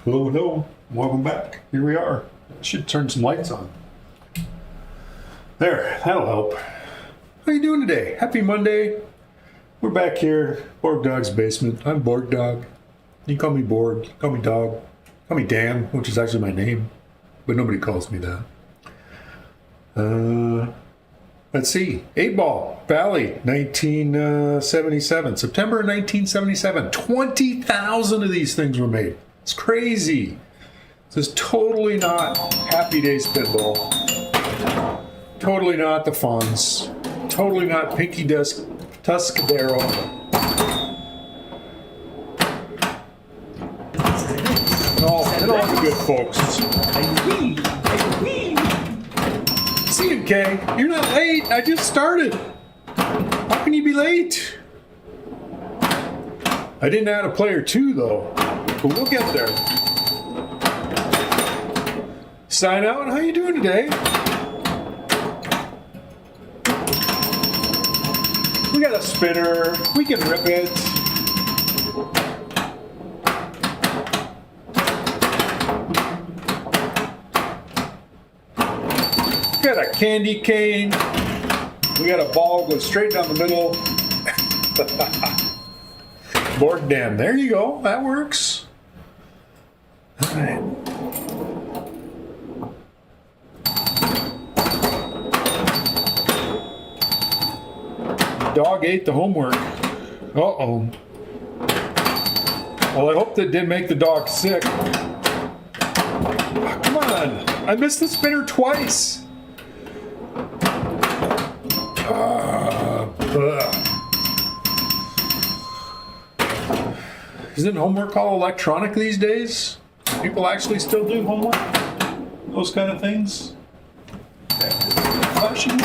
Hello, hello. Welcome back. Here we are. Should turn some lights on. There, that'll help. How you doing today? Happy Monday. We're back here, Borg Dog's basement. I'm Borg Dog. You can call me Borg, call me Dog, call me Dan, which is actually my name, but nobody calls me that. Let's see. 8-Ball Valley, 1977. September 1977. 20,000 of these things were made. It's crazy. This is totally not Happy Days Pinball. Totally not the Fonz. Totally not Pinky Tuscadero. And all the good folks. C&K, you're not late. I just started. How can you be late? I didn't add a player 2 though, but we'll get there. Sign out. How you doing today? We got a spinner. We can rip it. We got a candy cane. We got a ball goes straight down the middle. Borg Dan. There you go. That works. All right. Dog ate the homework. Uh-oh. Well, I hope that didn't make the dog sick. Oh, come on. I missed the spinner twice. Isn't homework all electronic these days? People actually still do homework? Those kind of things? Flashing.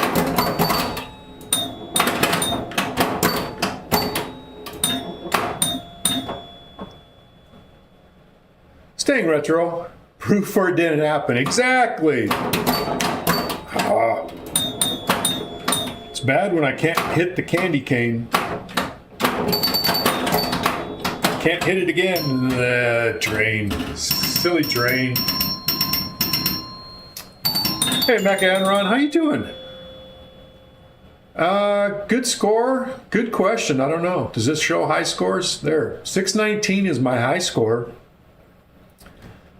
Staying retro. Proof for it didn't happen. Exactly. It's bad when I can't hit the candy cane. Can't hit it again. Drain. Silly drain. Hey, Mecha and Ron, how you doing? Good score. Good question. I don't know. Does this show high scores? There. 619 is my high score.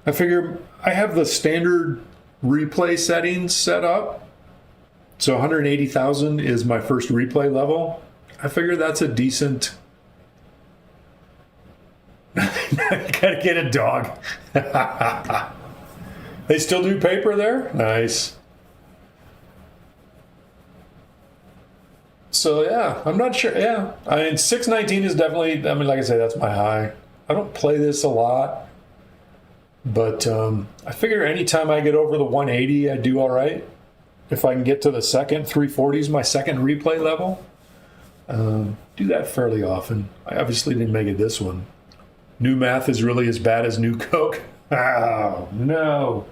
I figure I have the standard replay settings set up. So 180,000 is my first replay level. I figure that's a decent... Gotta get a dog. They still do paper there? Nice. So yeah, I'm not sure. Yeah, I mean 619 is definitely, I mean, like I say, that's my high. I don't play this a lot, but I figure anytime I get over the 180, I do all right. If I can get to the second 340s, my second replay level, do that fairly often. I obviously didn't make it this one. New math is really as bad as new Coke. Oh no!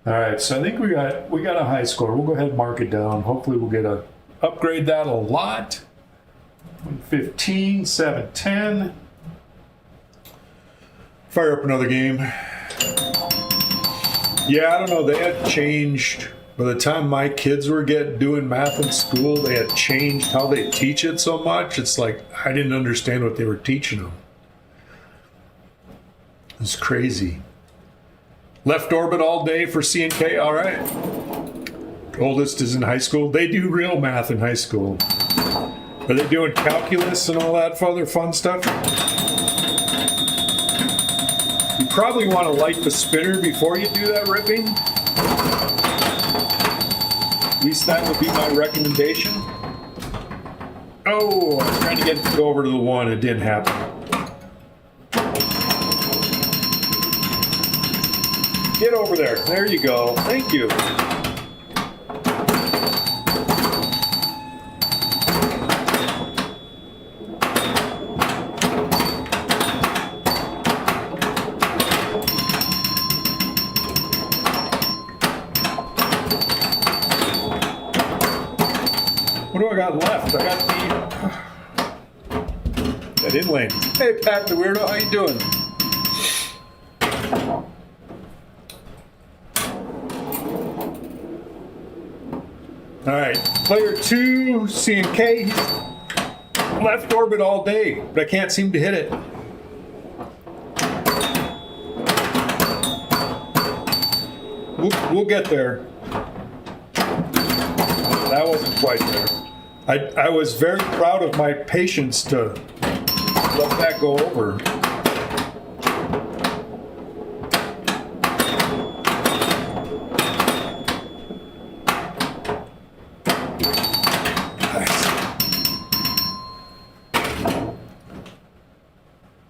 All right, so I think we got a high score. We'll go ahead and mark it down. Hopefully, we'll get a upgrade that a lot. 115, 710. Fire up another game. Yeah, I don't know. They had changed. By the time my kids were doing math in school, they had changed how they teach it so much. It's like I didn't understand what they were teaching them. It's crazy. Left orbit all day for C&K. All right. Oldest is in high school. They do real math in high school. Are they doing calculus and all that other fun stuff? You probably want to light the spinner before you do that ripping. At least that would be my recommendation. Oh, I was trying to get it to go over to the 1. It didn't happen. Get over there. There you go. Thank you. What do I got left? I got the... That inlane. Hey, Pat the Weirdo. How you doing? All right, player 2, C&K, he's left orbit all day, but I can't seem to hit it. We'll get there. That wasn't quite there. I was very proud of my patience to let that go over.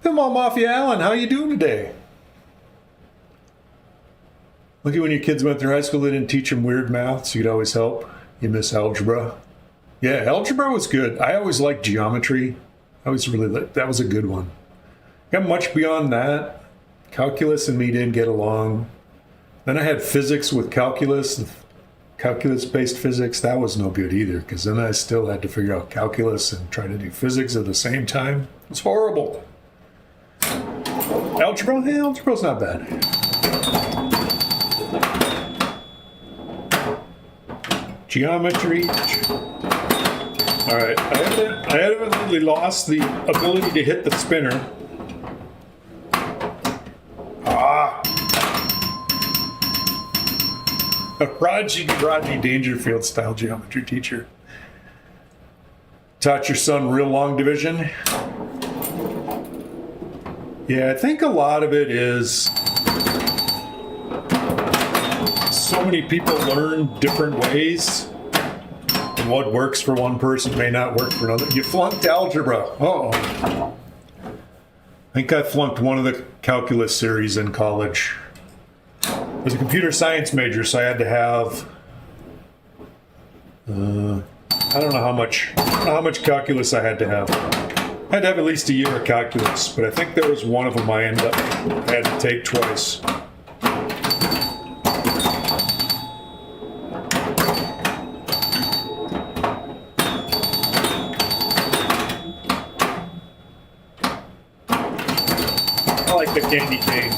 Pinball Mafia Allen, how you doing today? Look at when your kids went through high school, they didn't teach them weird math, so you could always help. You miss algebra. Yeah, algebra was good. I always liked geometry. I always really liked, that was a good one. Got much beyond that. Calculus and me didn't get along. Then I had physics with calculus, calculus-based physics. That was no good either, because then I still had to figure out calculus and try to do physics at the same time. It was horrible. Algebra? Yeah, algebra's not bad. Geometry. All right, I evidently lost the ability to hit the spinner. A Rodney Dangerfield style geometry teacher. Taught your son real long division? Yeah, I think a lot of it is so many people learn different ways, and what works for one person may not work for another. You flunked algebra. Uh-oh. I think I flunked one of the calculus series in college. I was a computer science major, so I had to have I don't know how much calculus I had to have. I had to have at least a year of calculus, but I think there was one of them I had to take twice. I like the candy cane.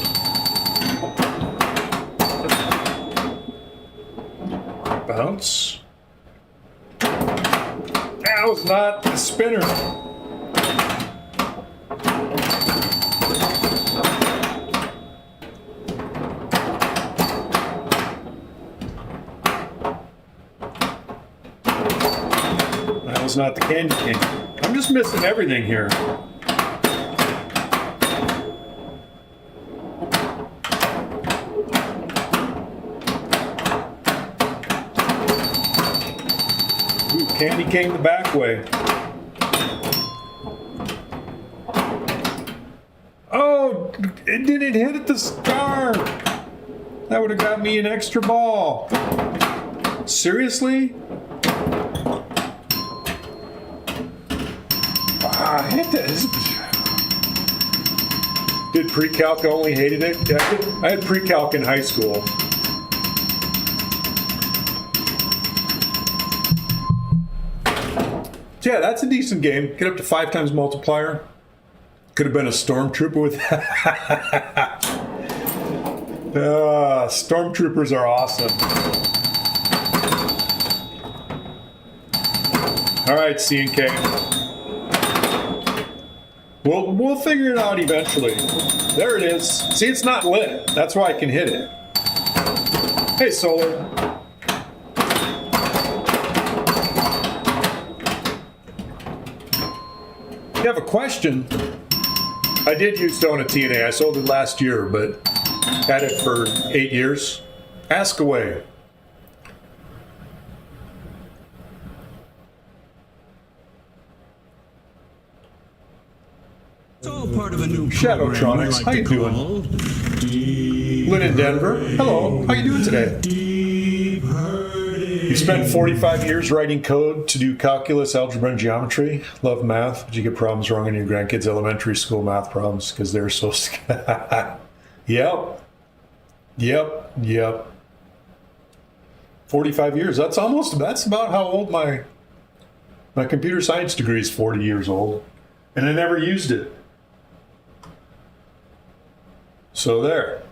Bounce. That was not the spinner. That was not the candy cane. I'm just missing everything here. Candy cane the back way. Oh, it didn't hit at the star. That would have got me an extra ball. Seriously? I hit this. Did pre-calc only hated it? Yeah, I had pre-calc in high school. Yeah, that's a decent game. Get up to 5 times multiplier. Could have been a stormtrooper with that. Stormtroopers are awesome. All right, C&K. We'll figure it out eventually. There it is. See, it's not lit. That's why I can hit it. Hey, Solar. If you have a question, I did used to own a TNA. I sold it last year, but had it for 8 years. Ask away. It's all part of a new Shadowtronics, how you doing? Lynn in Denver. Hello, how you doing today? You spent 45 years writing code to do calculus, algebra, and geometry. Love math. Did you get problems wrong in your grandkids' elementary school math problems because they're so scared? Yep. 45 years. That's about how old my computer science degree is. 40 years old, and I never used it. So there.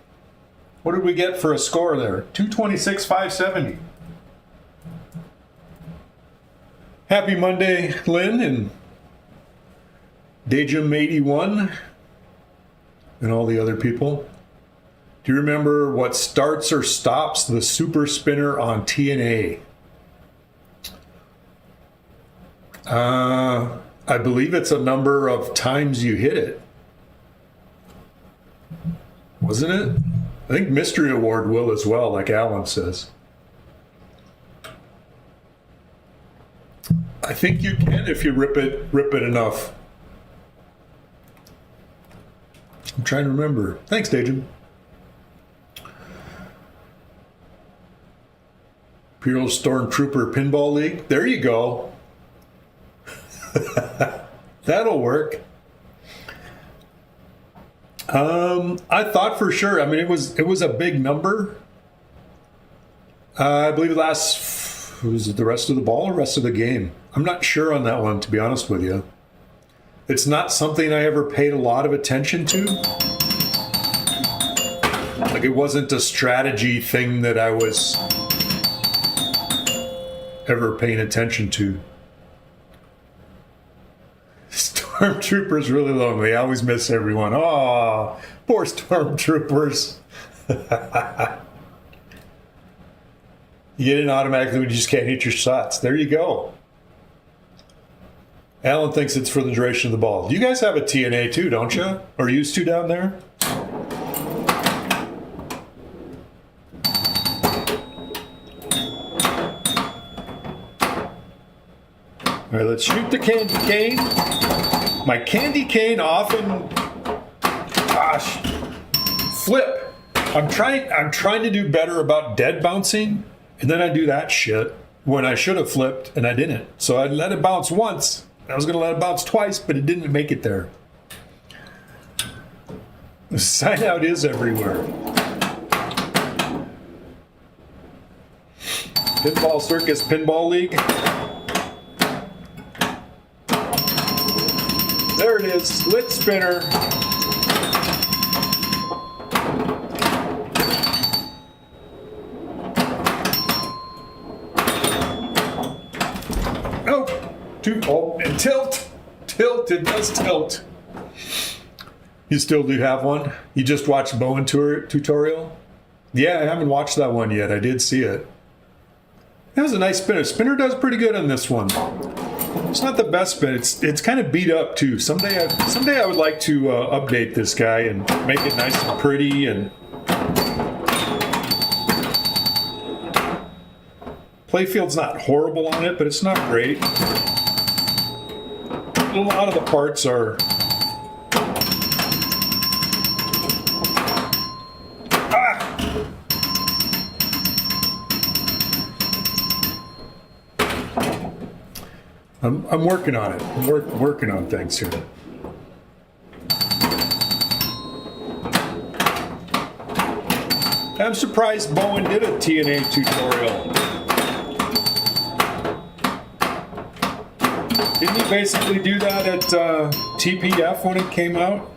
What did we get for a score there? 226,570. Happy Monday, Lynn and Dejum81 and all the other people. Do you remember what starts or stops the super spinner on TNA? I believe it's a number of times you hit it. Wasn't it? I think Mystery Award will as well, like Alan says. I think you can if you rip it enough. I'm trying to remember. Thanks, Dejum. Imperial Stormtrooper Pinball League. There you go. That'll work. I thought for sure. I mean, it was a big number. I believe it lasts. Was it the rest of the ball or rest of the game? I'm not sure on that one, to be honest with you. It's not something I ever paid a lot of attention to. Like, it wasn't a strategy thing that I was ever paying attention to. Stormtroopers really lonely. I always miss everyone. Oh, poor Stormtroopers. You get in automatically when you just can't hit your shots. There you go. Alan thinks it's for the duration of the ball. You guys have a TNA too, don't you? Or used to down there? All right, let's shoot the candy cane. My candy cane often, gosh, flip. I'm trying to do better about dead bouncing, and then I do that shit when I should have flipped and I didn't. So I let it bounce once. I was going to let it bounce twice, but it didn't make it there. The sign out is everywhere. Pinball Circus Pinball League. There it is, split spinner. Oh, and tilt, it does tilt. You still do have one? You just watched Bowen tutorial? Yeah, I haven't watched that one yet. I did see it. That was a nice spinner. Spinner does pretty good on this one. It's not the best spin. It's kind of beat up too. Someday I would like to update this guy and make it nice and pretty. And playfield's not horrible on it, but it's not great. A lot of the parts are. I'm working on it. I'm working on things here. I'm surprised Bowen did a TNA tutorial. Didn't he basically do that at TPF when it came out?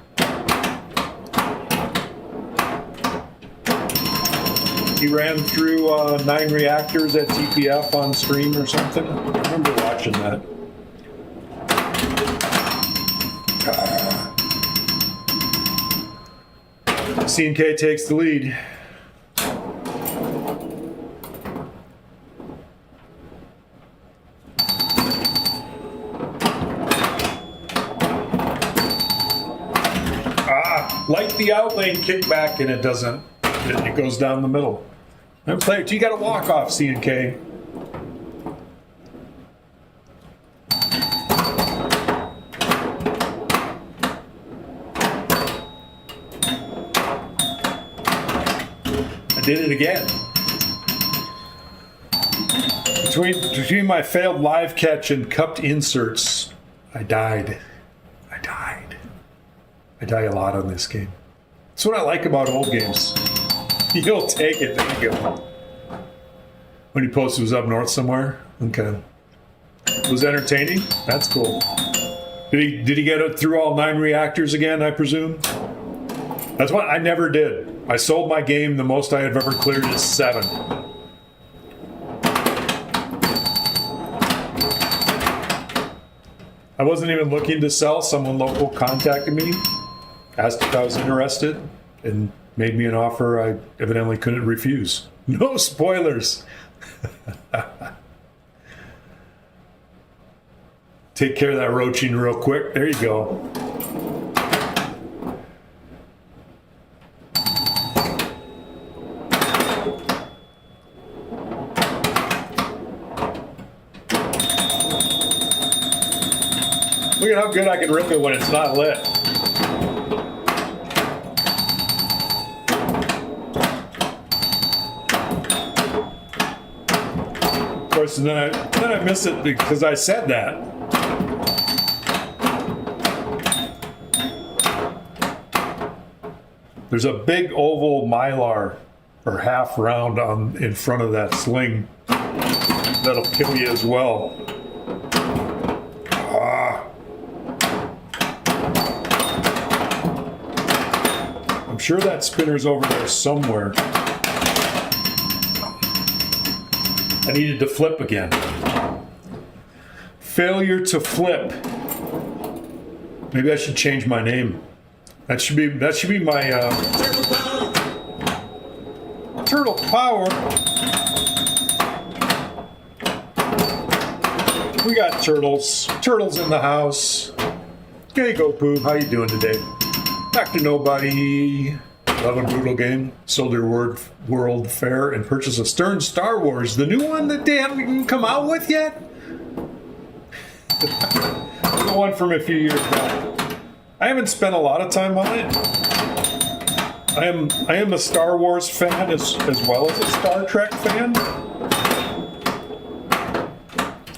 He ran through 9 reactors at TPF on stream or something. I remember watching that. C&K takes the lead. Like the outlane kickback, and it doesn't. It goes down the middle. And player, you got to walk off, C&K. I did it again. Between my failed live catch and cupped inserts, I died. I die a lot on this game. That's what I like about old games. You'll take it. There you go. When he posted it was up north somewhere? Okay. It was entertaining? That's cool. Did he get it through all 9 reactors again, I presume? That's what I never did. I sold my game. The most I have ever cleared is 7. I wasn't even looking to sell. Someone local contacted me, asked if I was interested, and made me an offer I evidently couldn't refuse. No spoilers. Take care of that roaching real quick. There you go. Look at how good I can rip it when it's not lit. Of course, then I miss it because I said that. There's a big oval mylar or half round in front of that sling that'll kill you as well. I'm sure that spinner's over there somewhere. I needed to flip again. Failure to flip. Maybe I should change my name. That should be my Turtle Power. We got turtles in the house. There you go, Pooh. How you doing today? Back to nobody. Love and Brutal game. Sold your World Fair and purchased a Stern Star Wars, the new one that they haven't even come out with yet. The one from a few years back. I haven't spent a lot of time on it. I am a Star Wars fan as well as a Star Trek fan.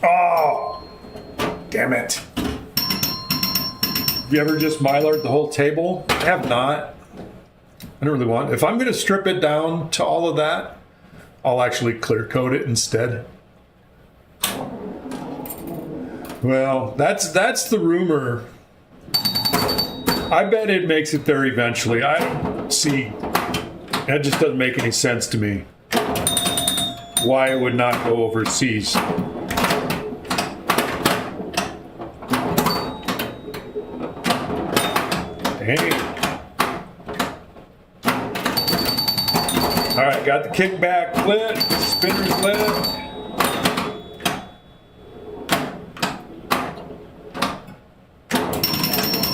Oh, damn it. Have you ever just mylared the whole table? I have not. I don't really want. If I'm going to strip it down to all of that, I'll actually clear coat it instead. Well, that's the rumor. I bet it makes it there eventually. I don't see. That just doesn't make any sense to me. Why it would not go overseas. Dang. All right, got the kickback lit, spinner's lit.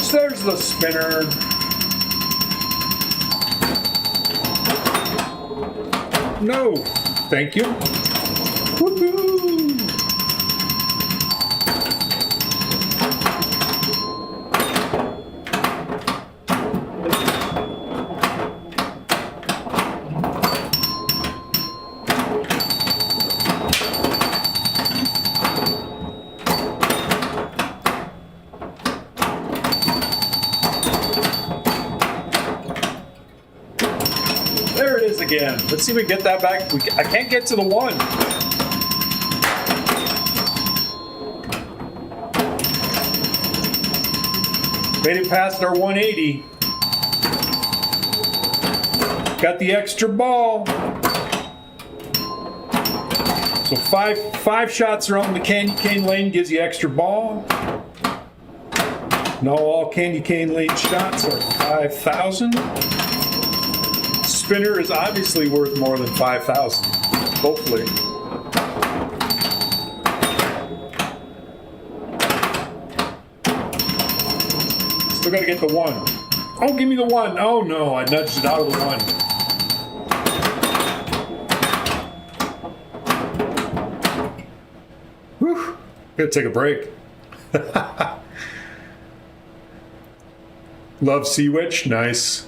So there's the spinner. No, thank you. Woohoo! There it is again. Let's see if we can get that back. I can't get to the one. Made it past our 180. Got the extra ball. So five shots around the candy cane lane gives you extra ball. No, all candy cane lane shots are 5,000. Spinner is obviously worth more than 5,000. Hopefully. Still gotta get the one. Oh, give me the one. Oh no, I nudged it out of the one. Whew. Gotta take a break. Love Sea Witch. Nice.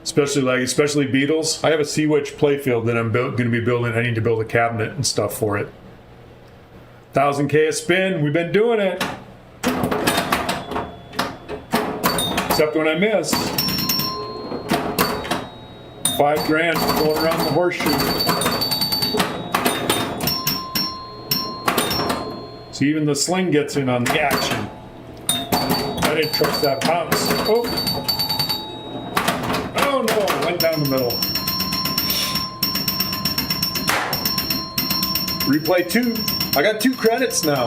Especially Beetles. I have a Sea Witch playfield that I'm going to be building. I need to build a cabinet and stuff for it. 1,000K a spin. We've been doing it. Except when I miss. 5 grand for going around the horseshoe. So even the sling gets in on the action. I didn't trust that bounce. Oh. Oh no, went down the middle. Replay 2. I got 2 credits now.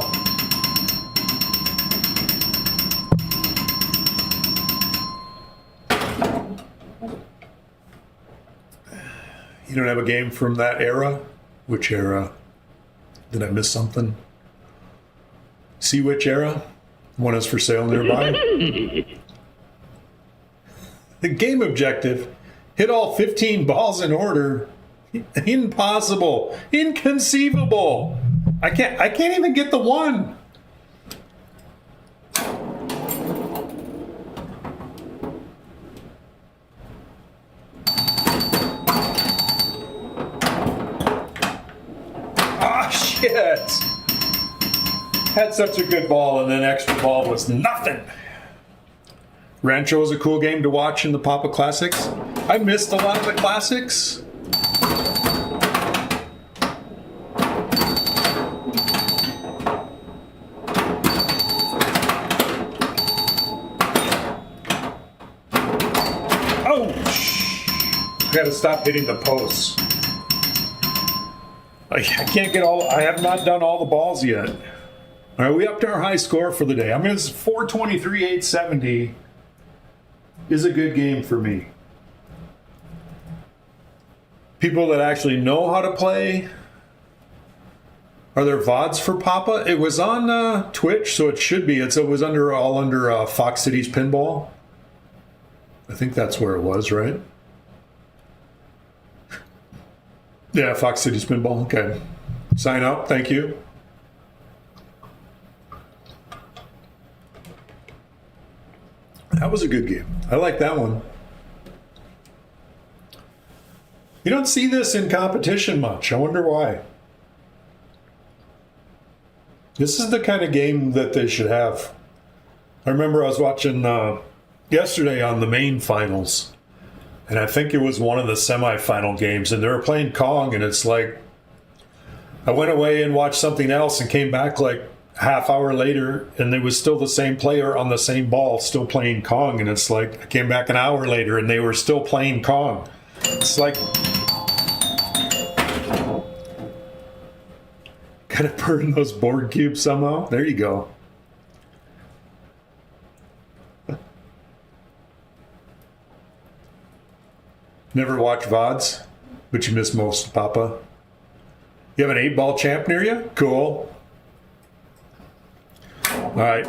You don't have a game from that era? Which era? Did I miss something? See which era? One is for sale nearby. The game objective: hit all 15 balls in order. Impossible. Inconceivable. I can't even get the one. Ah, shit. Had such a good ball, and then extra ball was nothing. Rancho is a cool game to watch in the Papa Classics. I missed a lot of the classics. I gotta stop hitting the posts. I can't get all. I have not done all the balls yet. All right, we upped our high score for the day. I mean, it's 423, 870 is a good game for me. People that actually know how to play. Are there VODs for Papa? It was on Twitch, so it should be. It was all under Fox Cities Pinball. I think that's where it was, right? Yeah, Fox Cities Pinball. Okay. Sign up. Thank you. That was a good game. I like that one. You don't see this in competition much. I wonder why. This is the kind of game that they should have. I remember I was watching yesterday on the main finals. And I think it was one of the semifinal games, and they were playing Kong, and it's like, I went away and watched something else and came back like a half hour later, and it was still the same player on the same ball, still playing Kong, and it's like, I came back an hour later, and they were still playing Kong. It's like, gotta burn those board cubes somehow. There you go. Never watch VODs, but you miss most, Papa. You have an 8-ball champ near you? Cool. All right.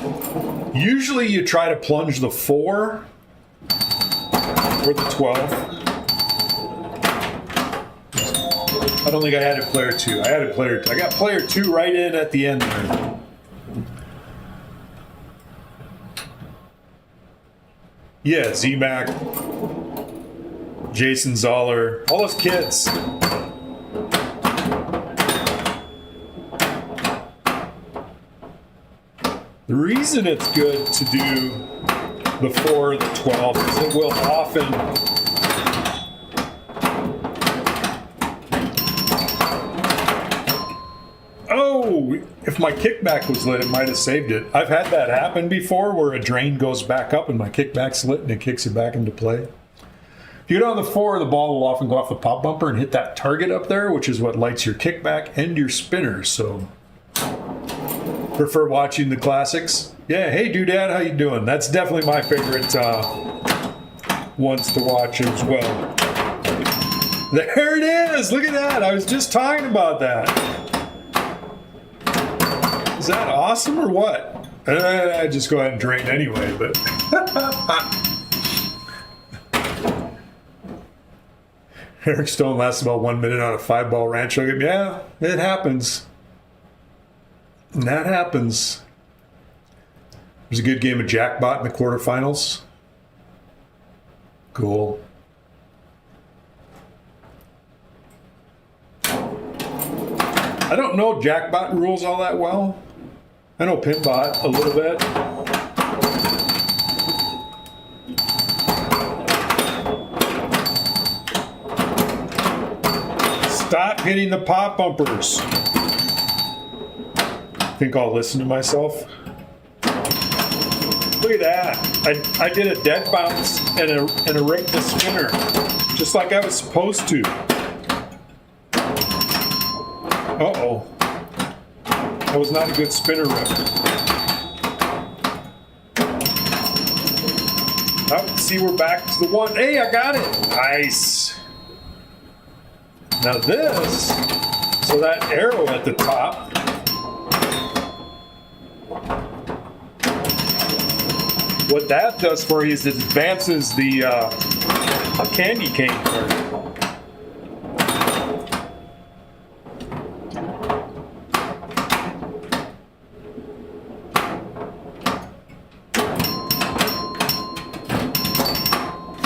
Usually you try to plunge the 4 or the 12. I don't think I had a player 2. I had a player 2. I got player 2 right in at the end there. Yeah, Z-Mac. Jason Zoller, all those kids. The reason it's good to do the 4 or the 12 is it will often if my kickback was lit, it might have saved it. I've had that happen before where a drain goes back up and my kickback's lit and it kicks it back into play. If you get on the 4, the ball will often go off the pop bumper and hit that target up there, which is what lights your kickback and your spinner. So, prefer watching the classics. Yeah, hey, Doodad, how you doing? That's definitely my favorite ones to watch as well. There it is! Look at that! I was just talking about that. Is that awesome or what? I just go ahead and drain anyway, but... Eric Stone lasts about 1 minute on a 5-ball Rancho game. Yeah, it happens. That happens. There's a good game of Jackpot in the quarterfinals. Cool. I don't know Jackpot rules all that well. I know Pinbot a little bit. Stop hitting the pop bumpers. I think I'll listen to myself. Look at that. I did a dead bounce and a rake the spinner, just like I was supposed to. Uh-oh. That was not a good spinner rip. Oh, see, we're back to the one. Hey, I got it. Nice. Now this, so that arrow at the top, what that does for you is it advances the candy cane card.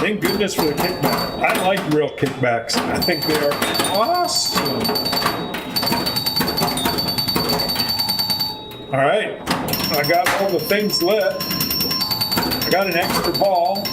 Thank goodness for the kickback. I like real kickbacks. I think they are awesome. All right, I got all the things lit. I got an extra ball.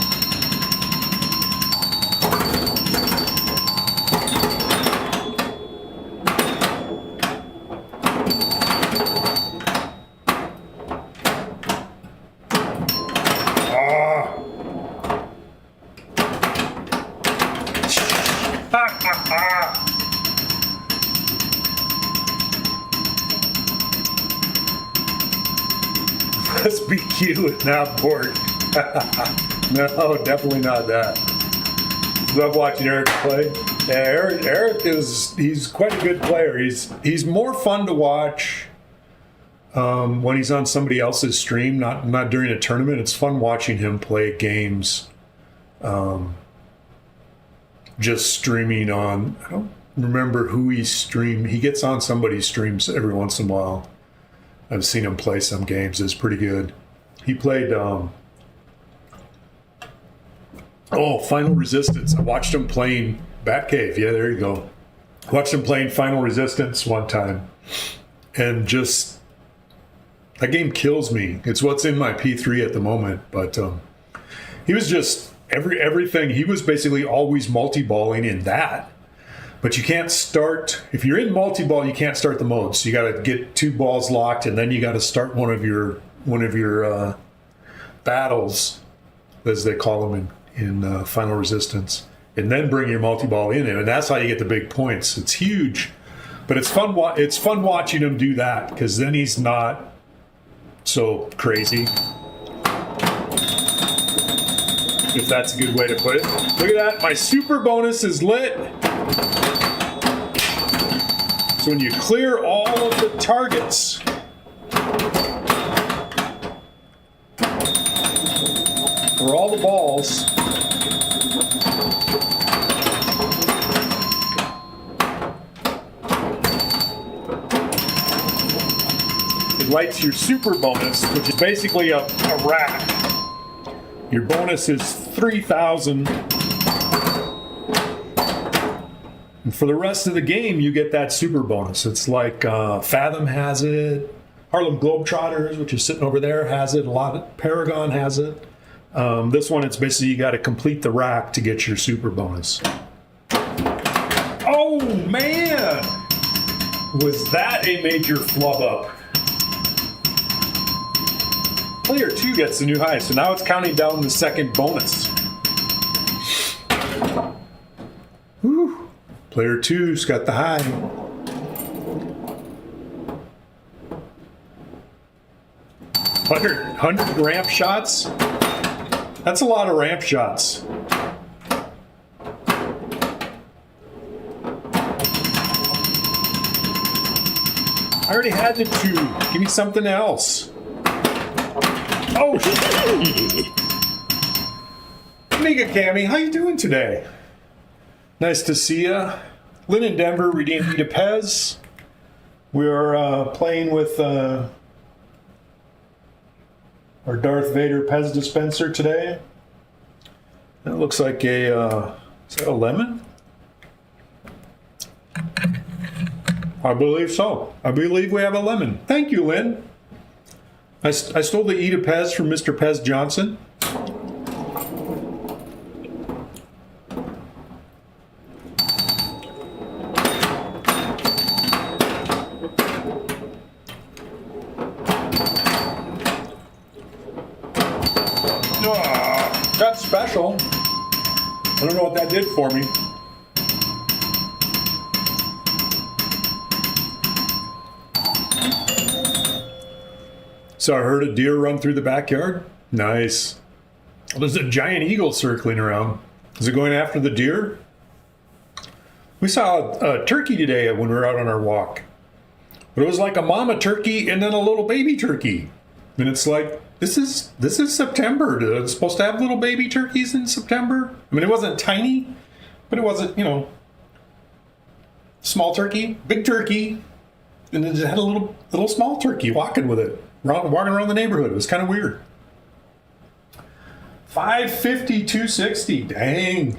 Must be cute and not bored. No, definitely not that. Love watching Eric play. Yeah, Eric he's quite a good player. He's more fun to watch when he's on somebody else's stream, not during a tournament. It's fun watching him play games. Just streaming on, I don't remember who he streamed. He gets on somebody's streams every once in a while. I've seen him play some games. It's pretty good. He played Final Resistance. I watched him playing Batcave. Yeah, there you go. Watched him playing Final Resistance one time. And just, that game kills me. It's what's in my P3 at the moment. But he was just, everything. He was basically always multi-balling in that. But you can't start, if you're in multi-ball, you can't start the mode. So you got to get two balls locked, and then you got to start one of your battles, as they call them in Final Resistance, and then bring your multi-ball in it, and that's how you get the big points. It's huge, but it's fun. It's fun watching him do that, because then he's not so crazy, if that's a good way to put it. Look at that, my super bonus is lit. So when you clear all of the targets, or all the balls, it lights your super bonus, which is basically a rack. Your bonus is 3,000. And for the rest of the game, you get that super bonus. It's like Fathom has it, Harlem Globetrotters, which is sitting over there, has it. A lot of Paragon has it. This one, it's basically you got to complete the rack to get your super bonus. Oh man, was that a major flub up? Player 2 gets the new high, so now it's counting down the second bonus. Whew. Player 2's got the high. 100 ramp shots? That's a lot of ramp shots. I already had the 2. Give me something else. Oh, shit. Amiga Cammy, how you doing today? Nice to see you. Lynn in Denver redeemed Eda Pez. We're playing with our Darth Vader Pez dispenser today. That looks like a, is that a lemon? I believe so. I believe we have a lemon. Thank you, Lynn. I stole the Eda Pez from Mr. Pez Johnson. Got special. I don't know what that did for me. So I heard a deer run through the backyard. Nice. Well, there's a giant eagle circling around. Is it going after the deer? We saw a turkey today when we were out on our walk. But it was like a mama turkey and then a little baby turkey. And it's like, this is September. It's supposed to have little baby turkeys in September. I mean, it wasn't tiny, but it wasn't, small turkey, big turkey. And it just had a little small turkey walking with it, walking around the neighborhood. It was kind of weird. 550, 260. Dang.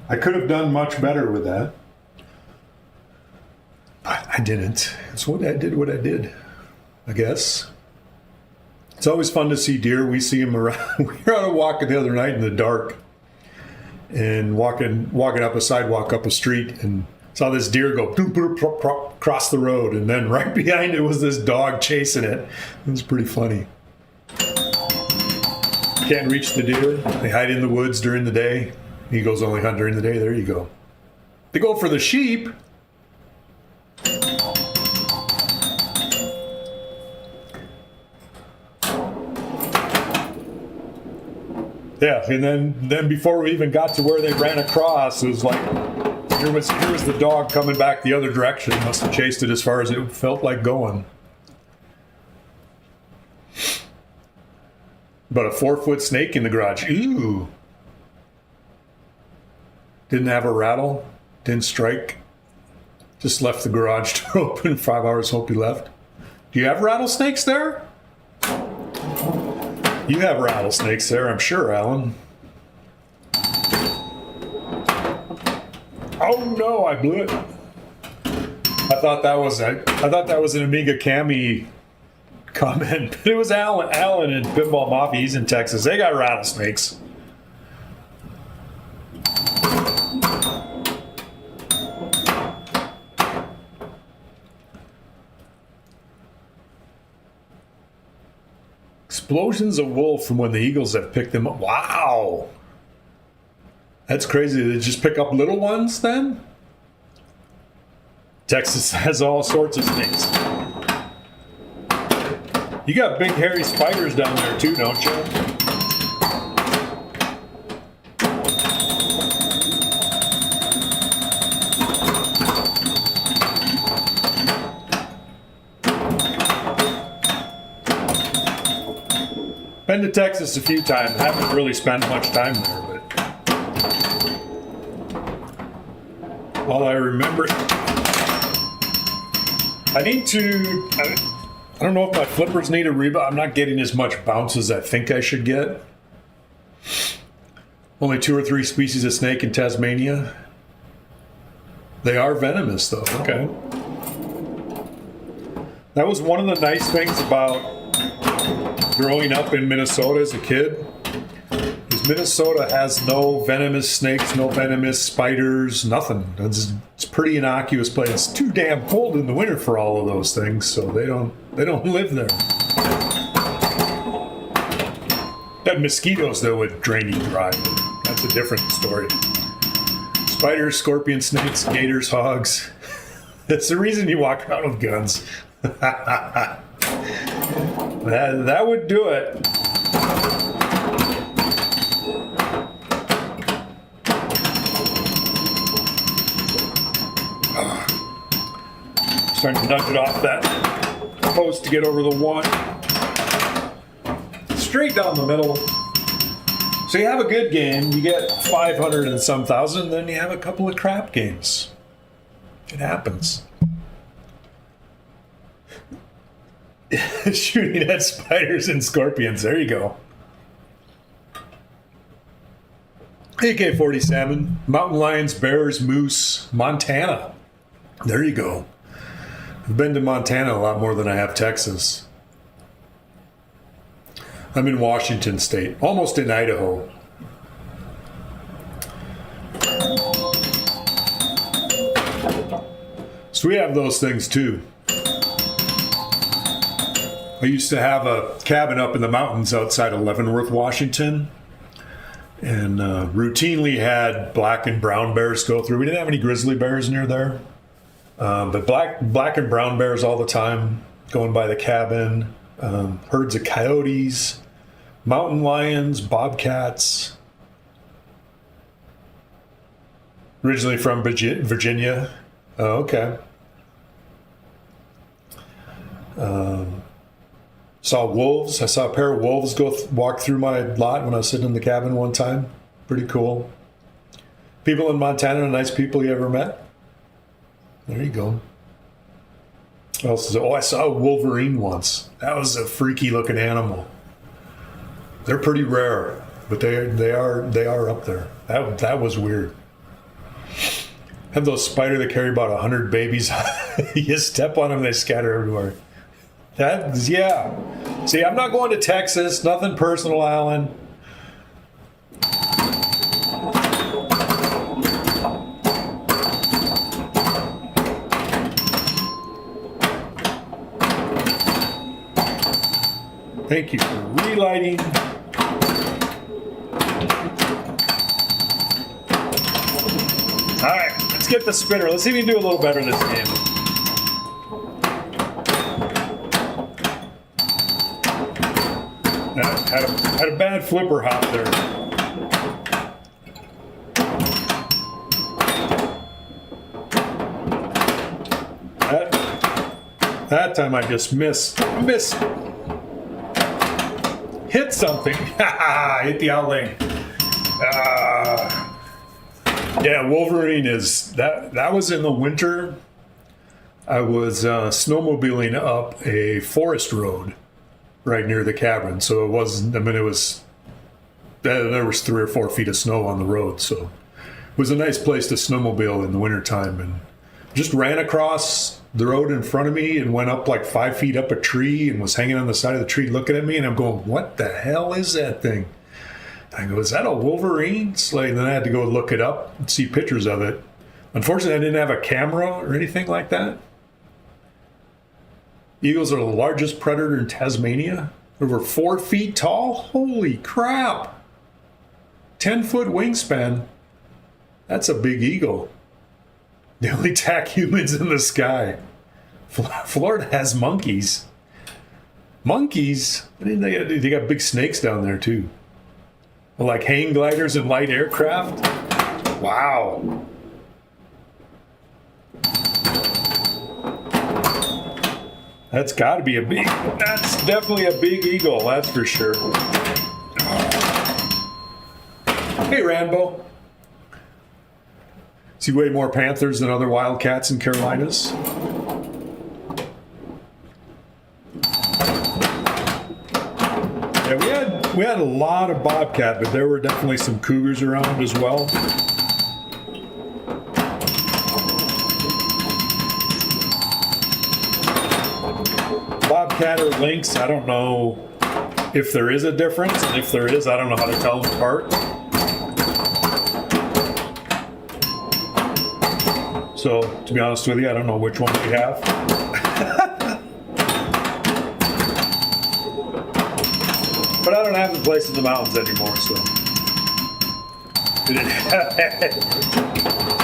I could have done much better with that. I didn't. I did, I guess. It's always fun to see deer. We see them around. We were on a walk the other night in the dark and walking up a sidewalk, up a street, and saw this deer go across the road. And then right behind it was this dog chasing it. It was pretty funny. Can't reach the deer. They hide in the woods during the day. Eagles only hunt during the day. There you go. They go for the sheep. Yeah, and then before we even got to where they ran across, it was like, here was the dog coming back the other direction. Must have chased it as far as it felt like going. But a 4-foot snake in the garage. Ooh. Didn't have a rattle. Didn't strike. Just left the garage door open. 5 hours, hope he left. Do you have rattlesnakes there? You have rattlesnakes there, I'm sure, Alan. Oh no, I blew it. I thought that was an Amiga Cami comment. It was Alan in Pinball Mafia. He's in Texas. They got rattlesnakes. Explosions of wolf from when the eagles have picked them up. Wow. That's crazy. They just pick up little ones then? Texas has all sorts of snakes. You got big hairy spiders down there too, don't you? Been to Texas a few times. Haven't really spent much time there, but all I remember, I don't know if my flippers need a rebound. I'm not getting as much bounce as I think I should get. Only 2 or 3 species of snake in Tasmania. They are venomous though. Okay. That was one of the nice things about growing up in Minnesota as a kid, is Minnesota has no venomous snakes, no venomous spiders, nothing. It's a pretty innocuous place. It's too damn cold in the winter for all of those things, so they don't live there. That mosquitoes though would drain you dry. That's a different story. Spiders, scorpions, snakes, gators, hogs. That's the reason you walk around with guns. That would do it. Starting to nudge it off that post to get over the one. Straight down the middle. So you have a good game, you get 500 and some thousand, then you have a couple of crap games. It happens. Shooting at spiders and scorpions. There you go. AK-40 salmon, mountain lions, bears, moose, Montana. There you go. I've been to Montana a lot more than I have Texas. I'm in Washington State, almost in Idaho. So we have those things too. I used to have a cabin up in the mountains outside of Leavenworth, Washington, and routinely had black and brown bears go through. We didn't have any grizzly bears near there, but black and brown bears all the time. going by the cabin. Herds of coyotes, mountain lions, bobcats. Originally from Virginia. Oh, okay. Saw wolves. I saw a pair of wolves walk through my lot when I was sitting in the cabin one time. Pretty cool. People in Montana are nice people you ever met. There you go. What else is it? Oh, I saw a wolverine once. That was a freaky looking animal. They're pretty rare, but they are up there. That was weird. Have those spiders that carry about 100 babies. You step on them, they scatter everywhere. Yeah. See, I'm not going to Texas. Nothing personal, Alan. Thank you for relighting. All right, let's get the spinner. Let's see if we can do a little better this game. Had a bad flipper hop there. That time I just missed. Hit something. Hit the outlane. Yeah, Wolverine is that was in the winter. I was snowmobiling up a forest road right near the cabin, so it wasn't. I mean, there was 3 or 4 feet of snow on the road, so it was a nice place to snowmobile in the wintertime. And just ran across the road in front of me and went up like 5 feet up a tree and was hanging on the side of the tree looking at me, and I'm going, what the hell is that thing? I go, is that a Wolverine? And then I had to go look it up and see pictures of it. Unfortunately, I didn't have a camera or anything like that. Eagles are the largest predator in Tasmania. Over 4 feet tall? Holy crap! 10-foot wingspan. That's a big eagle. They only attack humans in the sky. Florida has monkeys. Monkeys? They got big snakes down there, too. Like hang gliders and light aircraft? Wow. That's got to be that's definitely a big eagle, that's for sure. Hey, Rambo. See way more panthers than other wildcats in Carolinas? Yeah, we had a lot of bobcat, but there were definitely some cougars around as well. Bobcat or lynx, I don't know if there is a difference, and if there is, I don't know how to tell them apart. So, to be honest with you, I don't know which one we have. But I don't have the place in the mountains anymore, so.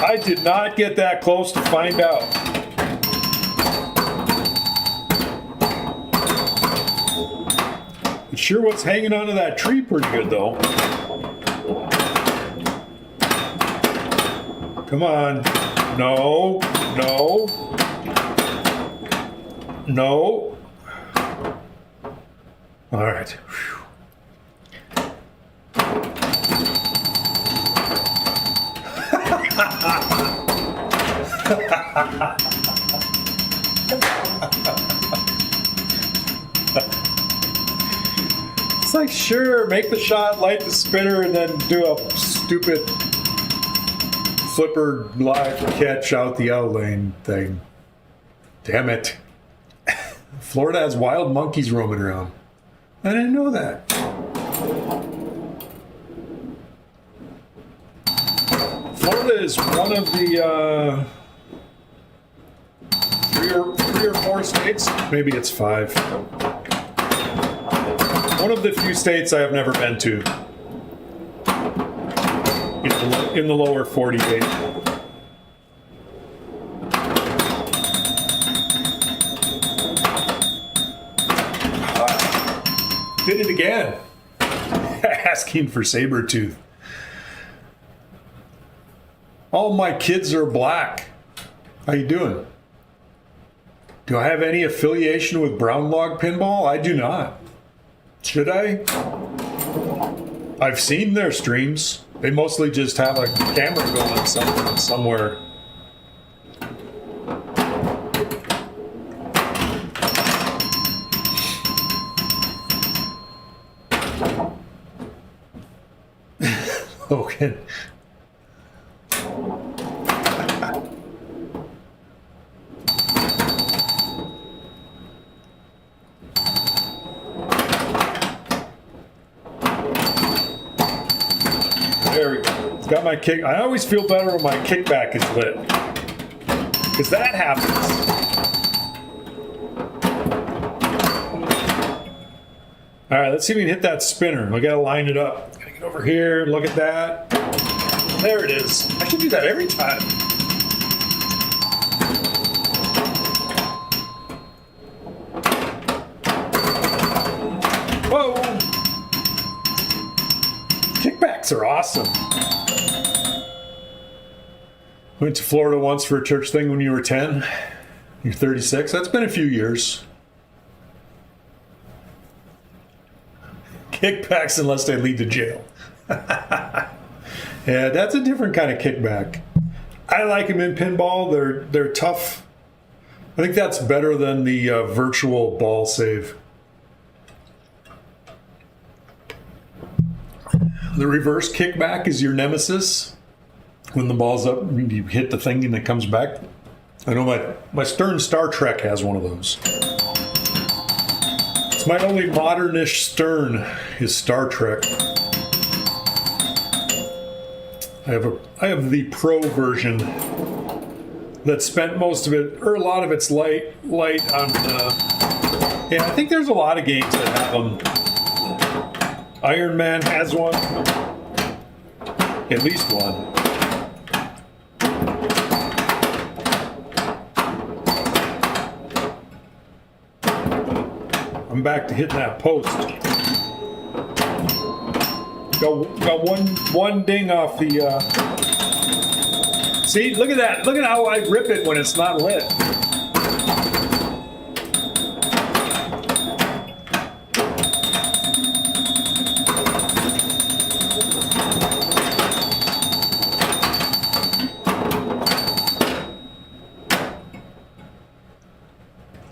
I did not get that close to find out. It sure was hanging onto that tree pretty good, though. Come on. No. All right. Whew. It's like, sure, make the shot, light the spinner, and then do a stupid flipper live catch out the outlane thing. Damn it. Florida has wild monkeys roaming around. I didn't know that. Florida is one of the 3 or 4 states, maybe it's 5. One of the few states I have never been to in the lower 48. did it again. Asking for Sabretooth. All my kids are black. How you doing? Do I have any affiliation with Brown Log Pinball? I do not. Should I? I've seen their streams. They mostly just have a camera going somewhere. Okay. There we go. It's got my kick. I always feel better when my kickback is lit. Because that happens. All right, let's see if we can hit that spinner. We got to line it up. Gotta get over here. Look at that. There it is. I should do that every time. Whoa! Kickbacks are awesome. Went to Florida once for a church thing when you were 10. You're 36. That's been a few years. Kickbacks unless they lead to jail. Yeah, that's a different kind of kickback. I like them in pinball. They're tough. I think that's better than the virtual ball save. The reverse kickback is your nemesis. When the ball's up, you hit the thing and it comes back. I know my Stern Star Trek has one of those. It's my only modernish Stern is Star Trek. I have the Pro version that spent most of it, or a lot of its light on. Yeah, I think there's a lot of games that have them. Iron Man has one, at least one. I'm back to hitting that post. Got one ding off the. See, look at that! Look at how I rip it when it's not lit.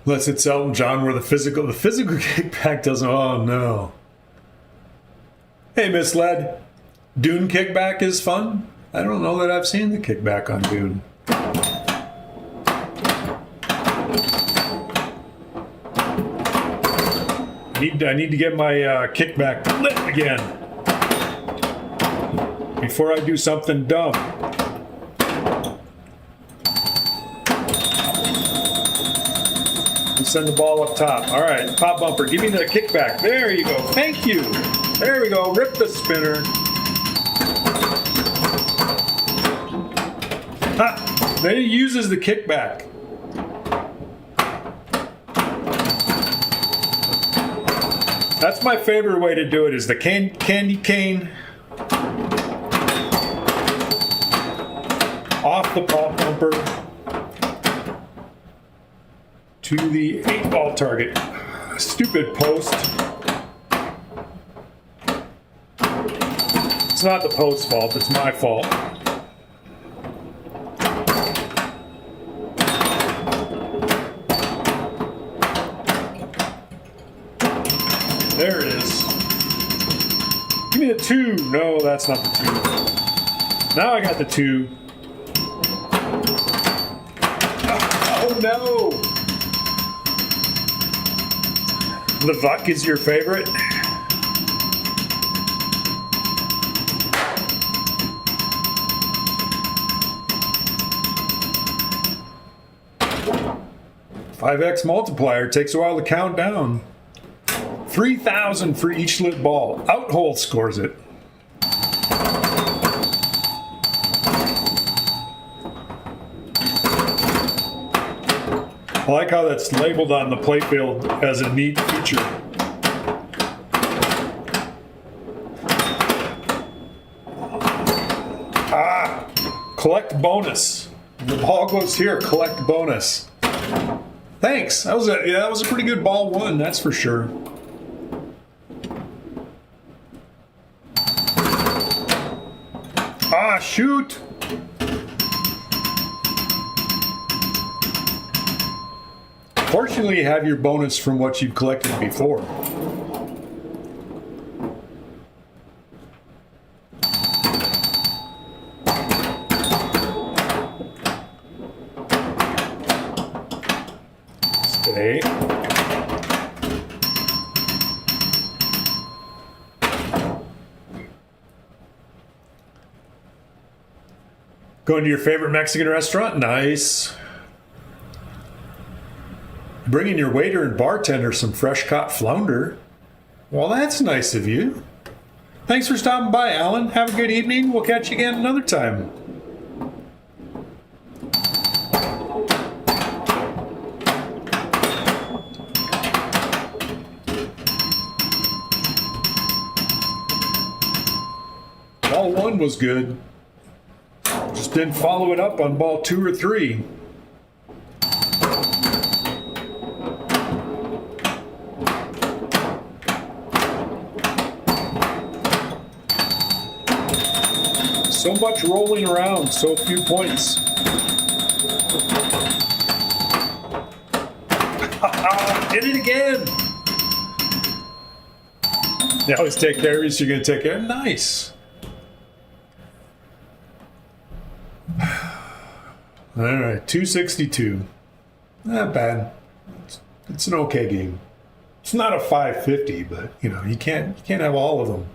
Unless it's Elton John, where the physical kickback doesn't. Oh no. Hey, misled. Dune kickback is fun. I don't know that I've seen the kickback on Dune. I need to get my kickback lit again before I do something dumb. Send the ball up top. All right, pop bumper. Give me the kickback. There you go. Thank you. There we go. Rip the spinner. Ha! Then it uses the kickback. That's my favorite way to do it, is the candy cane off the pop bumper to the 8-ball target. Stupid post. It's not the post's fault, it's my fault. There it is. Give me the 2. No, that's not the 2. Now I got the 2. Oh no! The Vuck is your favorite? $5x multiplier takes a while to count down. 3,000 for each lit ball. Outhole scores it. I like how that's labeled on the playfield as a neat feature. Collect bonus. The ball goes here. Collect bonus. Thanks. That was a pretty good ball one, that's for sure. Ah, shoot. Fortunately, you have your bonus from what you've collected before. Stay. Going to your favorite Mexican restaurant? Nice. Bringing your waiter and bartender some fresh caught flounder. Well, that's nice of you. Thanks for stopping by, Alan. Have a good evening. We'll catch you again another time. Ball one was good. Just didn't follow it up on ball 2 or 3. So much rolling around, so few points. Did it again! You always take carries, you're going to take care. Nice. All right, 262. Not bad. It's an okay game. It's not a 550, but you know you can't have all of them.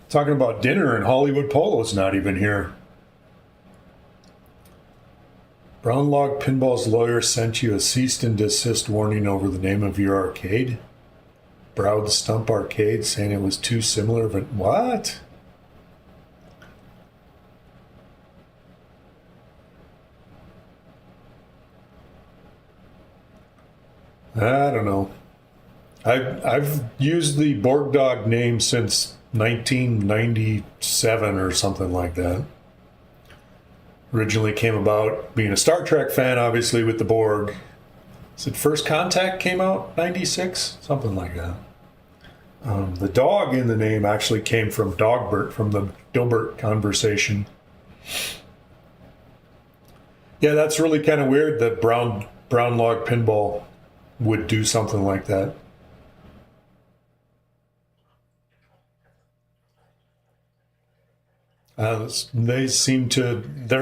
Talking about dinner, and Hollywood Polo's not even here. Brown Log Pinball's lawyer sent you a cease and desist warning over the name of your arcade. Browd Stump Arcade, saying it was too similar. But what? I don't know. I've used the Borg Dog name since 1997 or something like that. Originally came about being a Star Trek fan, obviously, with the Borg. Is it First Contact came out 96? Something like that. The dog in the name actually came from Dogbert, from the Dilbert conversation. Yeah, that's really kind of weird that Brown Log Pinball would do something like that. They're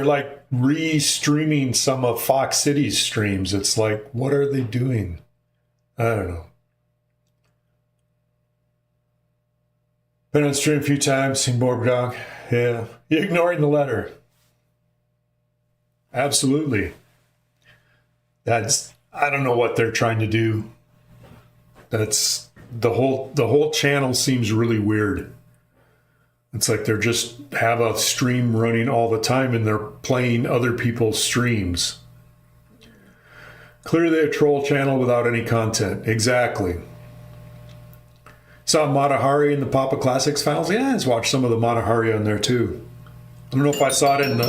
like re-streaming some of Fox City's streams. It's like, what are they doing? I don't know. Been on stream a few times, seen Borg Dog. Yeah. You're ignoring the letter. Absolutely. I don't know what they're trying to do. That's the whole channel seems really weird. It's like they're just have a stream running all the time and they're playing other people's streams. Clearly a troll channel without any content. Exactly. Saw Matahari in the Papa Classics finals. Yeah, I just watched some of the Matahari on there too. I don't know if I saw it in the...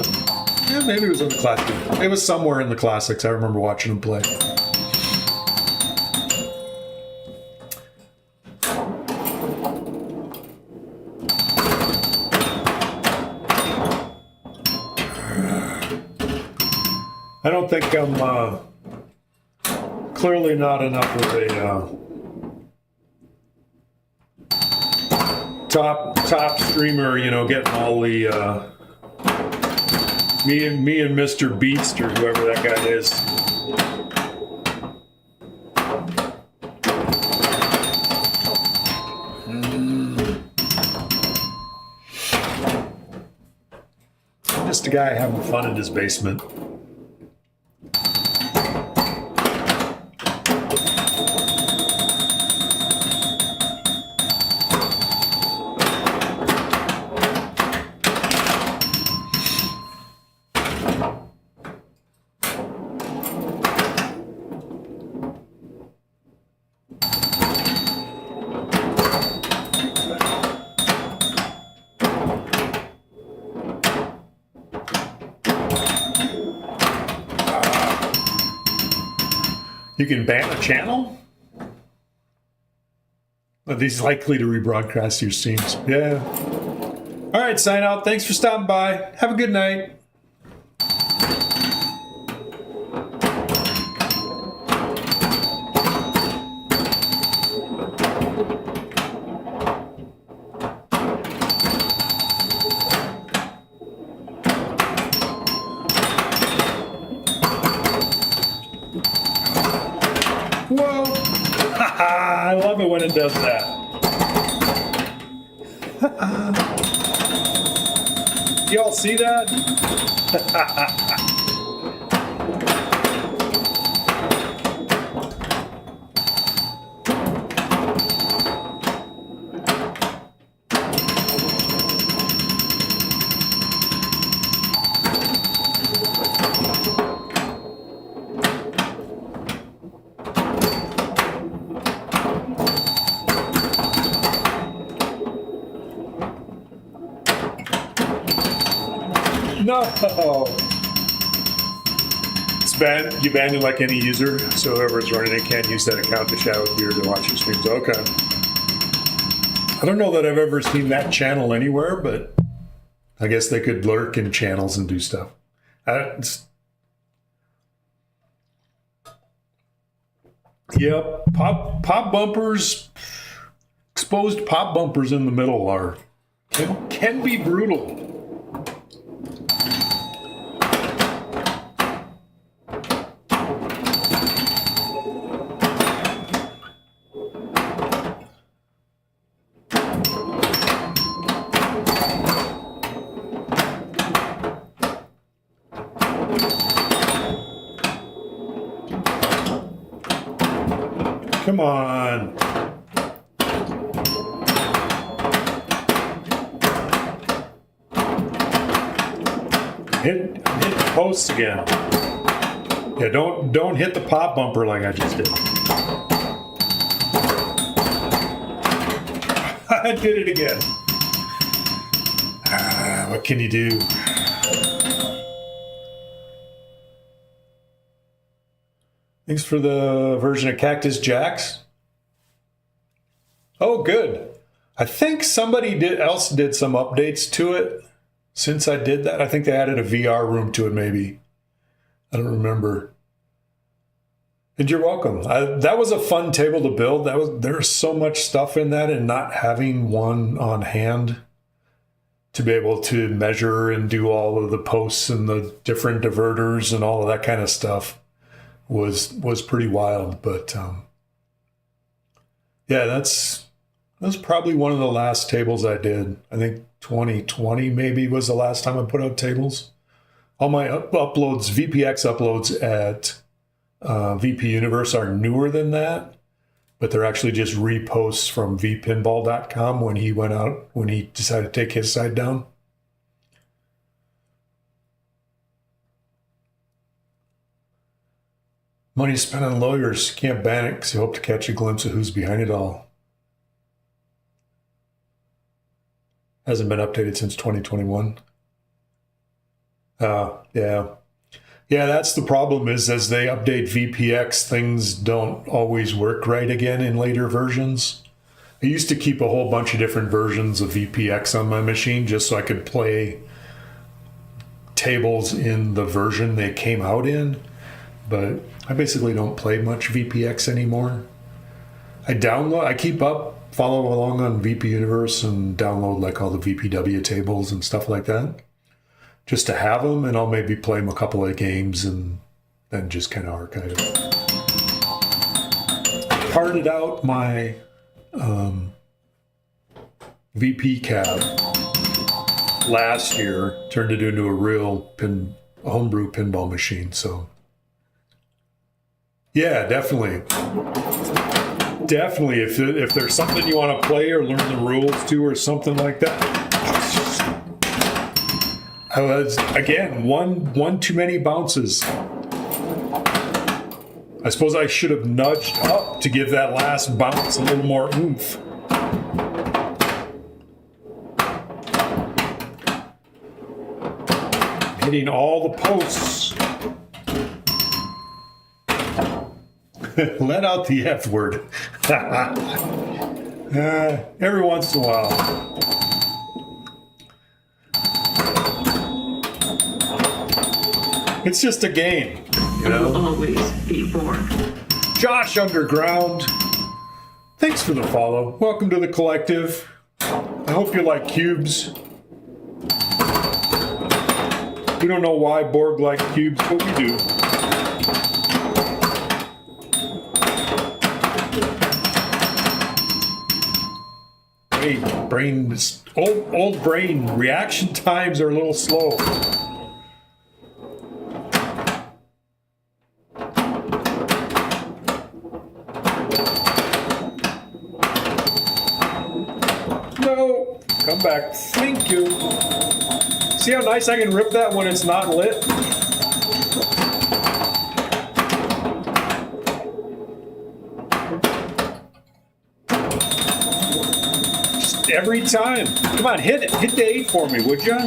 Yeah, maybe it was in the Classics. It was somewhere in the Classics. I remember watching them play. I don't think I'm clearly not enough of a top streamer, you know, getting all the me and Mr. Beast or whoever that guy is. Just a guy having fun in his basement. You can ban a channel? Are these likely to rebroadcast your streams? Yeah. All right, sign out. Thanks for stopping by. Have a good night. Whoa! I love it when it does that. Y'all see that? No! It's banned. You banned it like any user, so whoever's running it can't use that account to shadow view or to watch your streams. Okay. I don't know that I've ever seen that channel anywhere, but I guess they could lurk in channels and do stuff. Yep. Pop bumpers, exposed pop bumpers in the middle can be brutal. Come on. Hit the posts again. Yeah, don't hit the pop bumper like I just did. I did it again. What can you do? Thanks for the version of Cactus Jacks. Oh, good. I think somebody else did some updates to it since I did that. I think they added a VR room to it, maybe. I don't remember. And you're welcome. That was a fun table to build. There's so much stuff in that, and not having one on hand to be able to measure and do all of the posts and the different diverters and all of that kind of stuff was pretty wild. But yeah, that's probably one of the last tables I did. I think 2020 maybe was the last time I put out tables. All my uploads, VPX uploads at VP Universe are newer than that, but they're actually just reposts from vpinball.com when he decided to take his side down. Money spent on lawyers. Can't ban it because you hope to catch a glimpse of who's behind it all. Hasn't been updated since 2021. Yeah. Yeah, that's the problem, is as they update VPX, things don't always work right again in later versions. I used to keep a whole bunch of different versions of VPX on my machine just so I could play tables in the version they came out in. But I basically don't play much VPX anymore. I follow along on VP Universe and download like all the VPW tables and stuff like that, just to have them, and I'll maybe play them a couple of games and then just kind of archive it. Parted out my VP cab last year, turned it into a real homebrew pinball machine, so yeah, definitely. Definitely, if there's something you want to play or learn the rules to or something like that. I was, again, one too many bounces. I suppose I should have nudged up to give that last bounce a little more oomph. Hitting all the posts. Let out the F word. Every once in a while. It's just a game, you know? Always be born. Josh Underground, thanks for the follow. Welcome to the collective. I hope you like cubes. We don't know why Borg like cubes, but we do. Hey, old brain reaction times are a little slow. No, come back. Thank you. See how nice I can rip that when it's not lit? Just every time. Come on, hit it. Hit the 8 for me, would ya?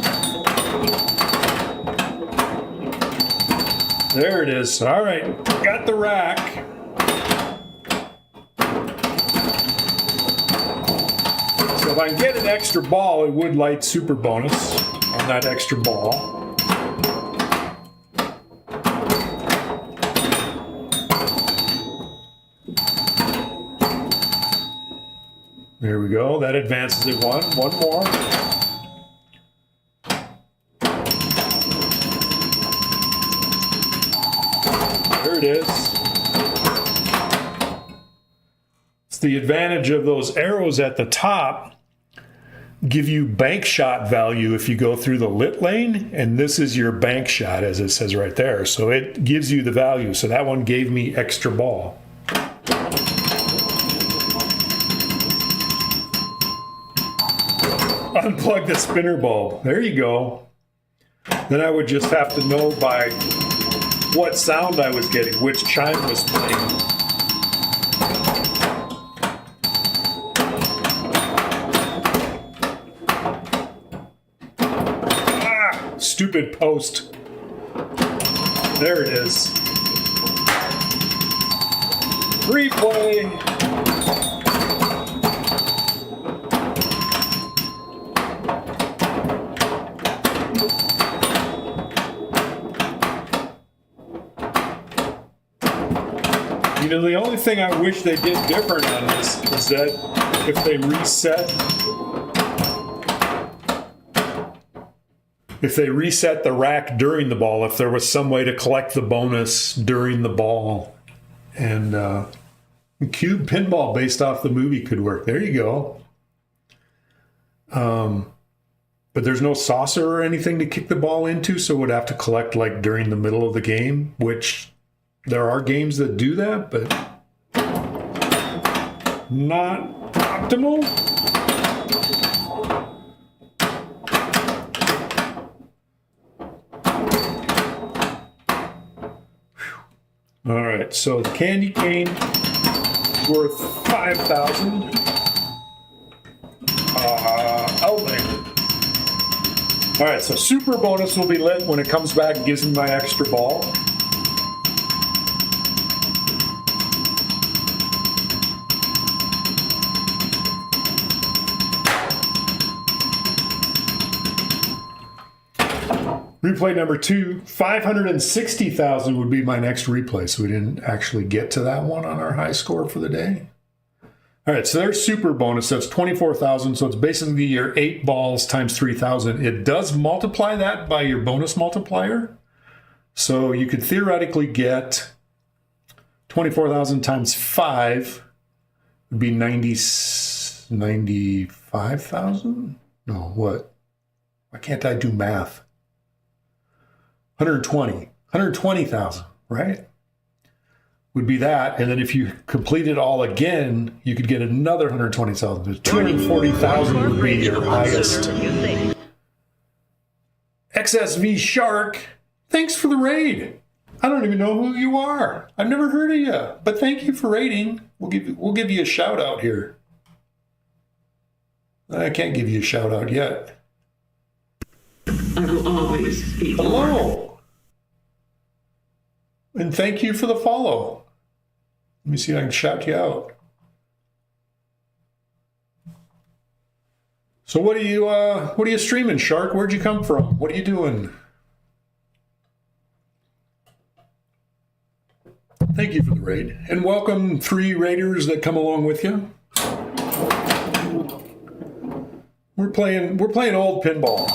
There it is. All right, got the rack. So if I can get an extra ball, it would light super bonus on that extra ball. There we go. That advances it one. One more. There it is. It's the advantage of those arrows at the top. Give you bank shot value if you go through the lit lane, and this is your bank shot, as it says right there. So it gives you the value. So that one gave me extra ball. Unplug the spinner bulb. There you go. Then I would just have to know by what sound I was getting, which chime was playing. Stupid post. There it is. Replay. You know, the only thing I wish they did different on this is that if they reset the rack during the ball, if there was some way to collect the bonus during the ball, and cube pinball based off the movie could work. There you go. But there's no saucer or anything to kick the ball into, so it would have to collect like during the middle of the game, which there are games that do that, but not optimal. All right, so the candy cane is worth 5,000. Outlay. All right, so super bonus will be lit when it comes back and gives me my extra ball. Replay number 2, 560,000 would be my next replay. So we didn't actually get to that one on our high score for the day. All right, so there's super bonus. That's 24,000. So it's basically your 8 balls times 3,000. It does multiply that by your bonus multiplier. So you could theoretically get 24,000 times 5 would be 95,000? No, what? Why can't I do math? 120,000, right? Would be that. And then if you complete it all again, you could get another 120,000. 240,000 would be your highest. XSV Shark, thanks for the raid. I don't even know who you are. I've never heard of you, but thank you for raiding. We'll give you a shout out here. I can't give you a shout out yet. I will always be born. Hello. And thank you for the follow. Let me see if I can shout you out. So what are you streaming, Shark? Where'd you come from? What are you doing? Thank you for the raid. And welcome 3 raiders that come along with you. We're playing old pinball.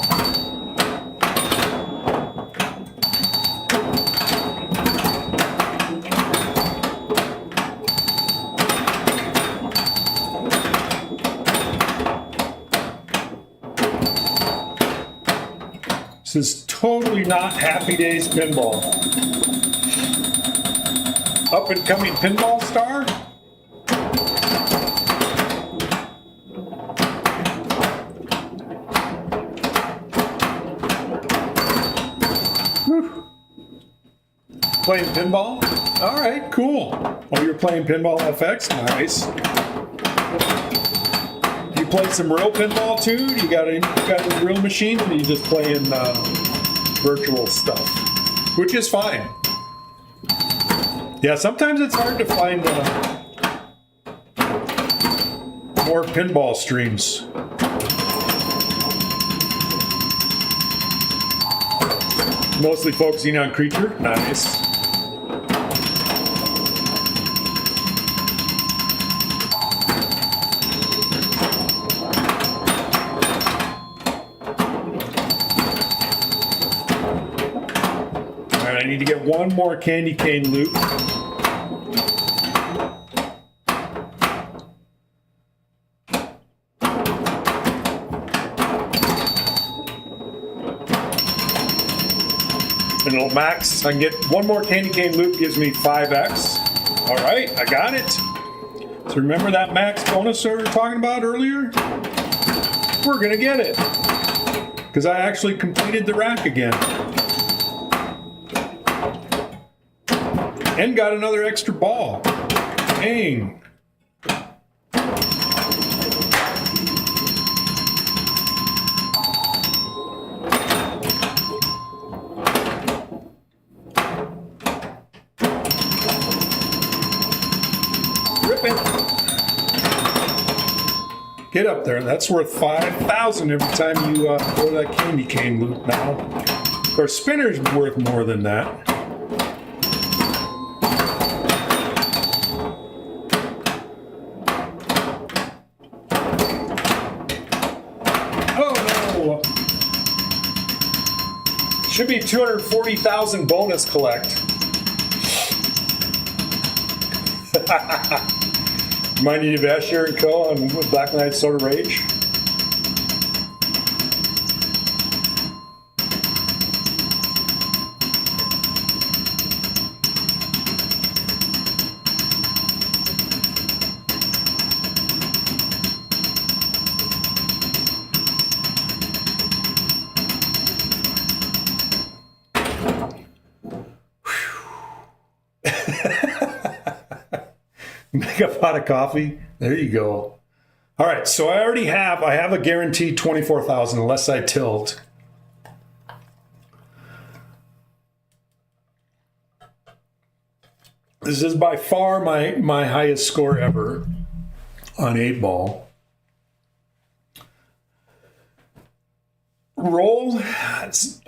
This is totally not Happy Days pinball. Up and coming pinball star? Whew. Playing pinball? All right, cool. Oh, you're playing Pinball FX? Nice. You play some real pinball too? You got a real machine, or you just playing virtual stuff? Which is fine. Yeah, sometimes it's hard to find more pinball streams. Mostly focusing on Creature. Nice. All right, I need to get one more candy cane loop. And it'll max. I can get one more candy cane loop, gives me 5x. All right, I got it. So remember that max bonus we were talking about earlier? We're gonna get it. Because I actually completed the rack again. And got another extra ball. Dang. Get up there. That's worth 5,000 every time you go to that candy cane loop now. Of course, spinner's worth more than that. Oh no! Should be 240,000 bonus collect. Reminding you of Asher and Co. on Black Knight Soda Rage. Make a pot of coffee. There you go. All right, so I have a guaranteed 24,000 unless I tilt. This is by far my highest score ever on 8-ball. Roll.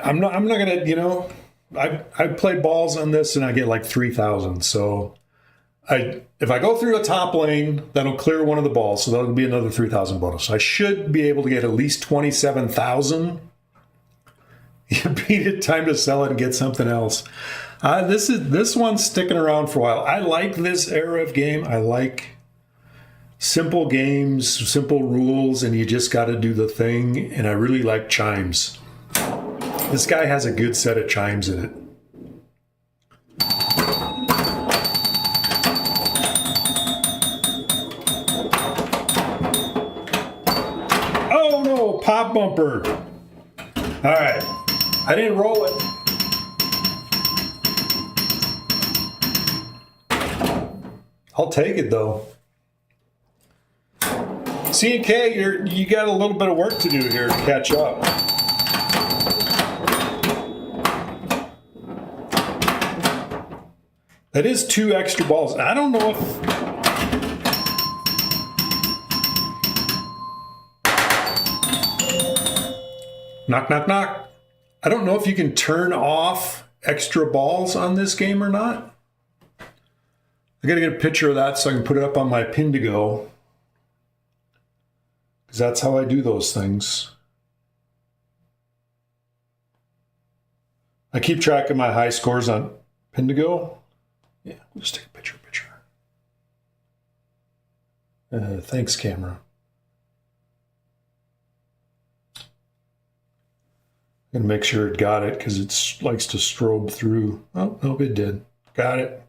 I'm not gonna, I played balls on this and I get like 3,000. So if I go through a top lane, that'll clear one of the balls, so that'll be another 3,000 bonus. I should be able to get at least 27,000. You beat it, time to sell it and get something else. This one's sticking around for a while. I like this era of game. I like simple games, simple rules, and you just got to do the thing. And I really like chimes. This guy has a good set of chimes in it. Pop bumper. All right. I didn't roll it. I'll take it though. C&K, you got a little bit of work to do here to catch up. That is 2 extra balls. I don't know if... Knock, knock, knock. I don't know if you can turn off extra balls on this game or not. I got to get a picture of that so I can put it up on my Pinball. Because that's how I do those things. I keep track of my high scores on Pinball. Yeah, we'll just take a picture. Thanks, camera. I'm going to make sure it got it because it likes to strobe through. Oh, nope, it did. Got it.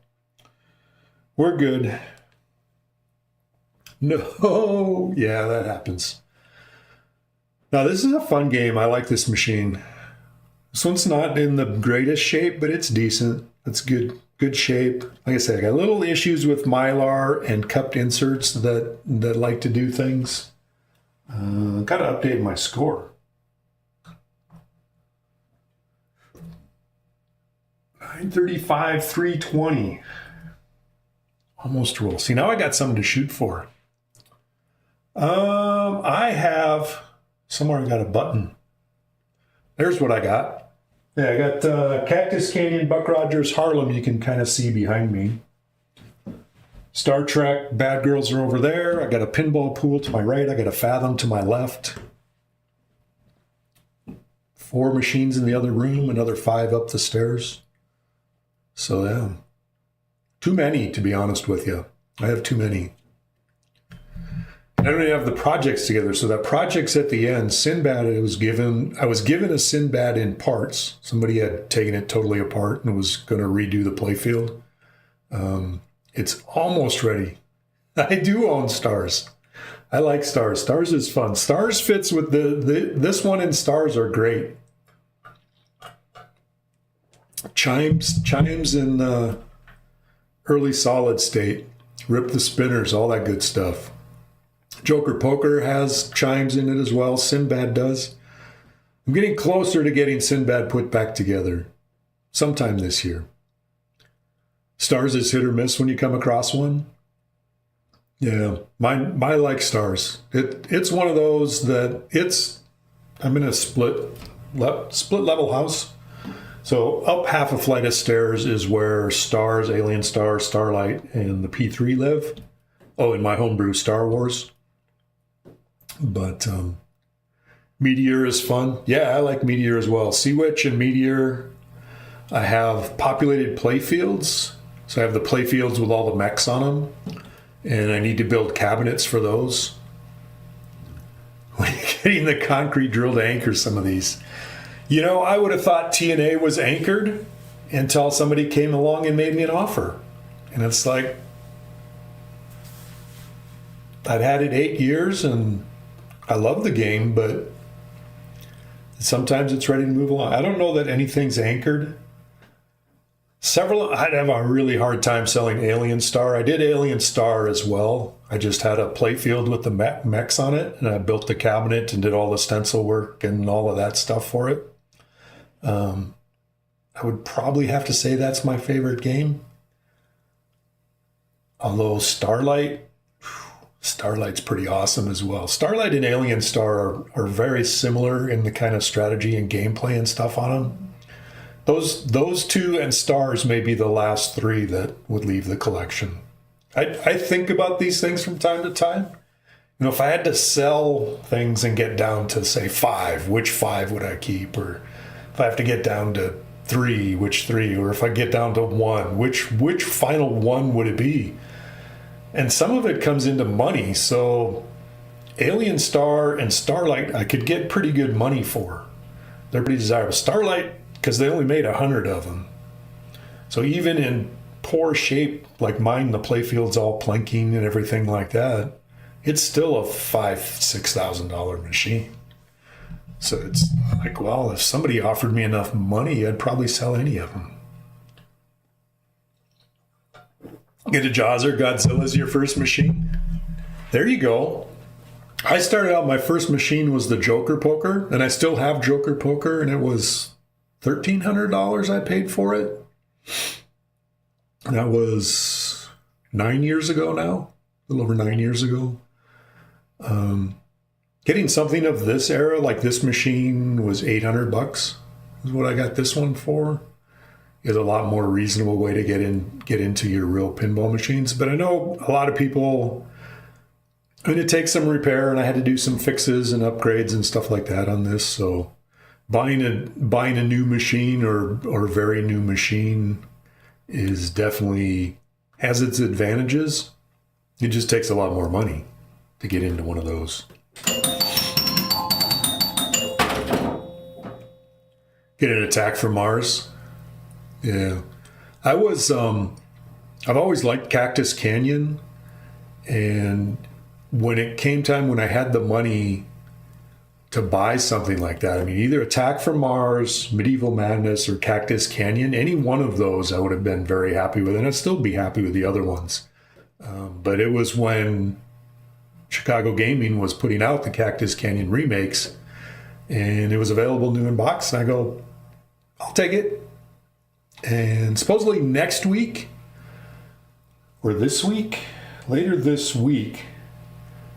We're good. No. Yeah, that happens. Now, this is a fun game. I like this machine. This one's not in the greatest shape, but it's decent. It's good shape. Like I said, I got little issues with Mylar and cupped inserts that like to do things. Got to update my score. 935, 320. Almost roll. See, now I got something to shoot for. I have somewhere I got a button. There's what I got. Yeah, I got Cactus Canyon, Buck Rogers, Harlem. You can kind of see behind me. Star Trek, Bad Girls are over there. I got a pinball pool to my right. I got a Fathom to my left. 4 machines in the other room, another 5 up the stairs. So, yeah. Too many, to be honest with you. I have too many. I don't even have the projects together. So that project's at the end. Sinbad, I was given a Sinbad in parts. Somebody had taken it totally apart and was going to redo the playfield. It's almost ready. I do own Stars. I like Stars. Stars is fun. Stars fits with this one, and Stars are great. Chimes in early solid state. Rip the spinners, all that good stuff. Joker Poker has chimes in it as well. Sinbad does. I'm getting closer to getting Sinbad put back together sometime this year. Stars is hit or miss when you come across one. Yeah, my like Stars. It's one of those that I'm in a split level house. So up half a flight of stairs is where Stars, Alien Star, Starlight, and the P3 live. Oh, in my homebrew Star Wars. But Meteor is fun. Yeah, I like Meteor as well. Sea Witch and Meteor. I have populated playfields. So I have the playfields with all the mechs on them. And I need to build cabinets for those. When you're getting the concrete drill to anchor some of these. You know, I would have thought TNA was anchored until somebody came along and made me an offer. And it's like, I'd had it 8 years and I love the game, but sometimes it's ready to move along. I don't know that anything's anchored. I'd have a really hard time selling Alien Star. I did Alien Star as well. I just had a playfield with the mechs on it, and I built the cabinet and did all the stencil work and all of that stuff for it. I would probably have to say that's my favorite game. Although Starlight's pretty awesome as well. Starlight and Alien Star are very similar in the kind of strategy and gameplay and stuff on them. Those 2 and Stars may be the last 3 that would leave the collection. I think about these things from time to time. You know, if I had to sell things and get down to, say, 5, which 5 would I keep? Or if I have to get down to 3, which 3? Or if I get down to 1, which final 1 would it be? And some of it comes into money. So Alien Star and Starlight, I could get pretty good money for. They're pretty desirable. Starlight, because they only made 100 of them. So even in poor shape, like mine, the playfield's all planking and everything like that, it's still a $5,000-$6,000 machine. So it's like, well, if somebody offered me enough money, I'd probably sell any of them. Get a Jawser, Godzilla's your first machine. There you go. I started out, my first machine was the Joker Poker, and I still have Joker Poker, and it was $1,300 I paid for it. That was 9 years ago now, a little over 9 years ago. Getting something of this era, like this machine, was $800. Is what I got this one for. Is a lot more reasonable way to get into your real pinball machines. But I know a lot of people. I mean, it takes some repair, and I had to do some fixes and upgrades and stuff like that on this. So, buying a new machine or very new machine is definitely has its advantages. It just takes a lot more money to get into one of those. Get an Attack from Mars. Yeah. I've always liked Cactus Canyon. And when it came time when I had the money to buy something like that, I mean, either Attack from Mars, Medieval Madness, or Cactus Canyon, any one of those I would have been very happy with. And I'd still be happy with the other ones. But it was when Chicago Gaming was putting out the Cactus Canyon remakes, and it was available new in box. And I go, I'll take it. And supposedly next week, or this week, later this week,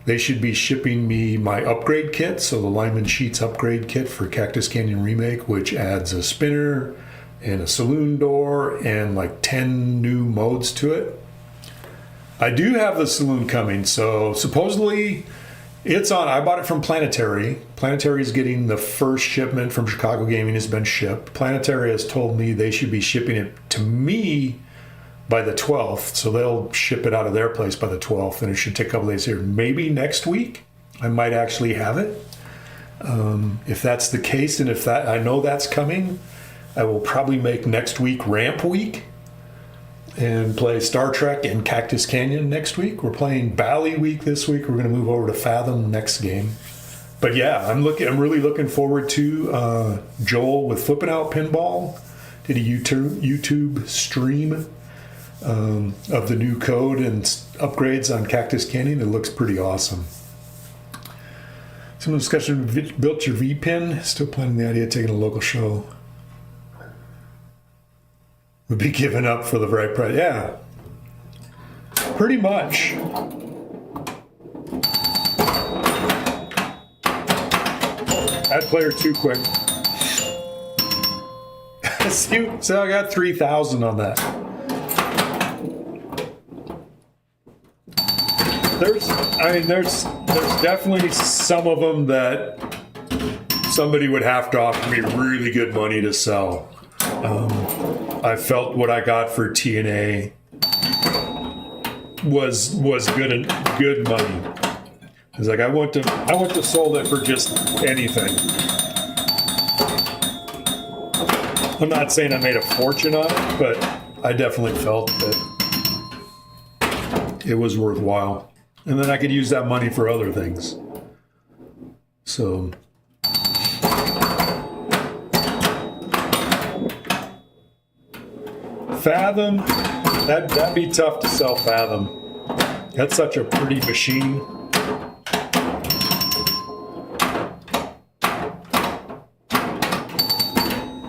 they should be shipping me my upgrade kit. So the Lyman Sheets upgrade kit for Cactus Canyon Remake, which adds a spinner and a saloon door and like 10 new modes to it. I do have the saloon coming, so supposedly it's on. I bought it from Planetary. Planetary is getting the first shipment from Chicago Gaming has been shipped. Planetary has told me they should be shipping it to me by the 12th, so they'll ship it out of their place by the 12th, and it should take a couple days here. Maybe next week I might actually have it. If that's the case, and if that I know that's coming, I will probably make next week Ramp Week and play Star Trek and Cactus Canyon next week. We're playing Bally Week this week. We're going to move over to Fathom next game. But yeah, I'm really looking forward to Joel with Flipping Out Pinball. Did a YouTube stream of the new code and upgrades on Cactus Canyon. It looks pretty awesome. Some discussion built your V-pin. Still planning the idea of taking a local show. Would be given up for the right price. Yeah, pretty much. Add player 2 quick. So I got 3,000 on that. There's definitely some of them that somebody would have to offer me really good money to sell. I felt what I got for TNA was good money. It's like I wouldn't have sold it for just anything. I'm not saying I made a fortune on it, but I definitely felt that it was worthwhile. And then I could use that money for other things. So Fathom, that'd be tough to sell Fathom. That's such a pretty machine.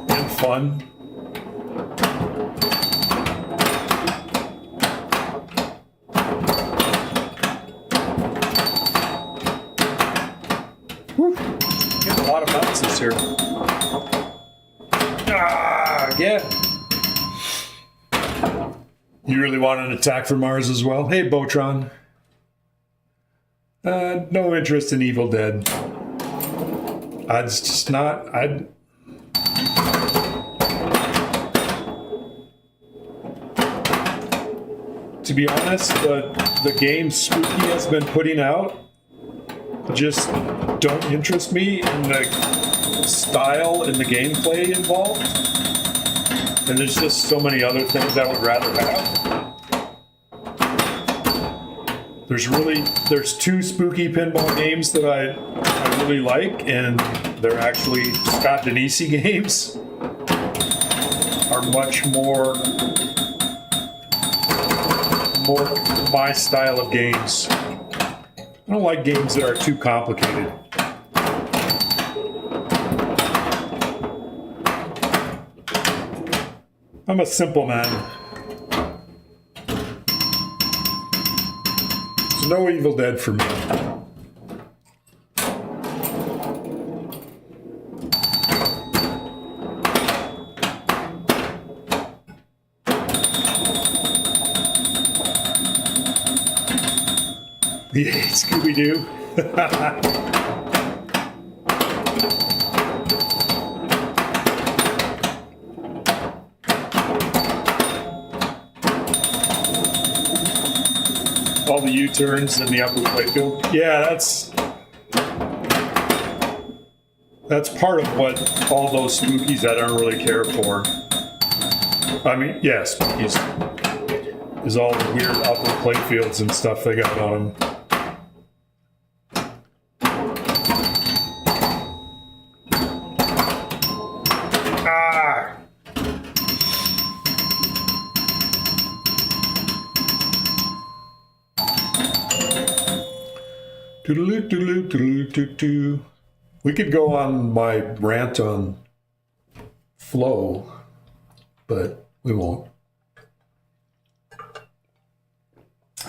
And fun. Whew. Getting a lot of bounces here. Again. You really want an Attack from Mars as well? Hey, Botron. No interest in Evil Dead. It's just not. To be honest, the games Spooky has been putting out just don't interest me in the style and the gameplay involved. And there's just so many other things I would rather have. There's 2 Spooky pinball games that I really like, and they're actually Scott Denisi games. Are much more my style of games. I don't like games that are too complicated. I'm a simple man. So no Evil Dead for me. Yeah, Scooby-Doo. All the U-turns in the upper playfield. Yeah, that's part of what all those spookies I don't really care for. I mean, yeah, spookies is all the weird upper playfields and stuff they got on them. Ah! Doodaloo, doodaloo, doodaloo, doo, doo. We could go on my rant on flow, but we won't.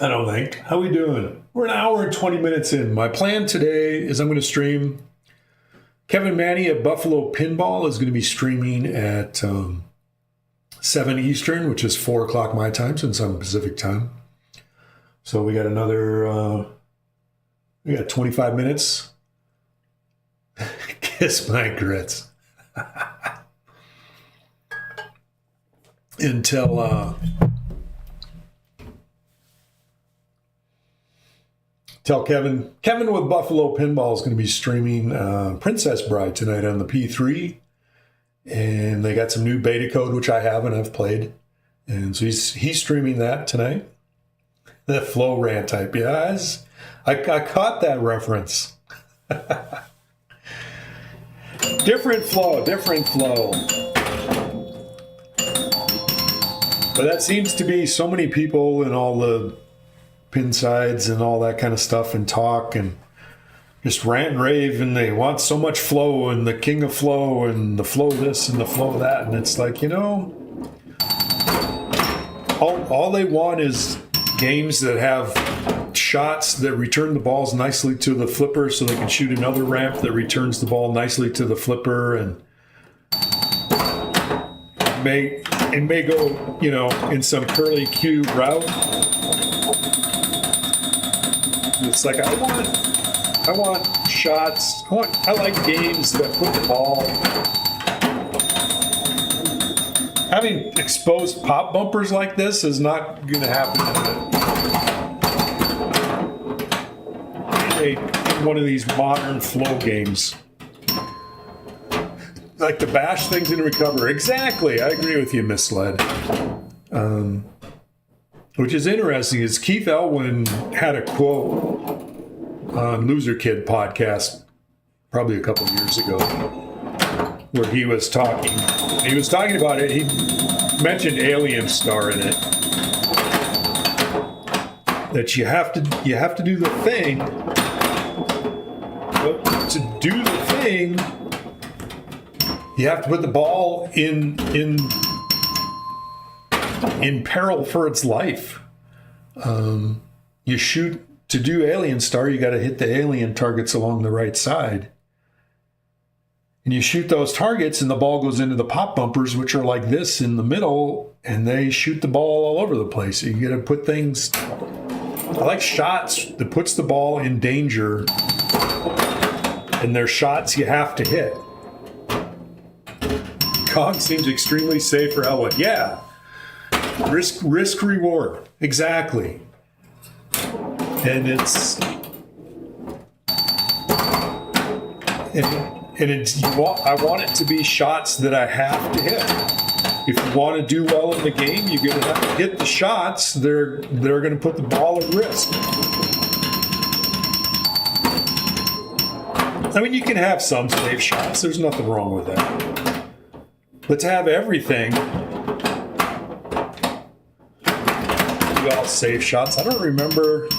I don't think. How we doing? We're an hour and 20 minutes in. My plan today is I'm going to stream. Kevin Manny at Buffalo Pinball is going to be streaming at 7 Eastern, which is 4 o'clock my time since I'm Pacific time. So we got another, we got 25 minutes. Kiss my grits. Until tell Kevin with Buffalo Pinball is going to be streaming Princess Bride tonight on the P3, and they got some new beta code which I have and I've played, and so he's streaming that tonight. The flow rant type, yeah, I caught that reference. Different flow. But that seems to be so many people in all the pin sides and all that kind of stuff and talk and just rant and rave, and they want so much flow and the king of flow and the flow this and the flow that, and it's like, all they want is games that have shots that return the balls nicely to the flipper so they can shoot another ramp that returns the ball nicely to the flipper, and it may go, in some curly Q route. It's like I want shots. I like games that put the ball. Having exposed pop bumpers like this is not going to happen in one of these modern flow games. Like the bash things and recover. Exactly. I agree with you, Misled. Which is interesting is Keith Elwin had a quote on Loser Kid podcast probably a couple of years ago where he was talking about it. He mentioned Alien Star in it. That you have to do the thing. But to do the thing, you have to put the ball in peril for its life. You shoot to do Alien Star, you got to hit the alien targets along the right side. And you shoot those targets and the ball goes into the pop bumpers, which are like this in the middle, and they shoot the ball all over the place. So you got to put things. I like shots that puts the ball in danger, and they're shots you have to hit. Cog seems extremely safe for Elwood. Yeah. Risk reward. Exactly. And it's I want it to be shots that I have to hit. If you want to do well in the game, you're going to have to hit the shots. They're going to put the ball at risk. I mean, you can have some safe shots. There's nothing wrong with that. But to have everything, do all safe shots. I don't remember.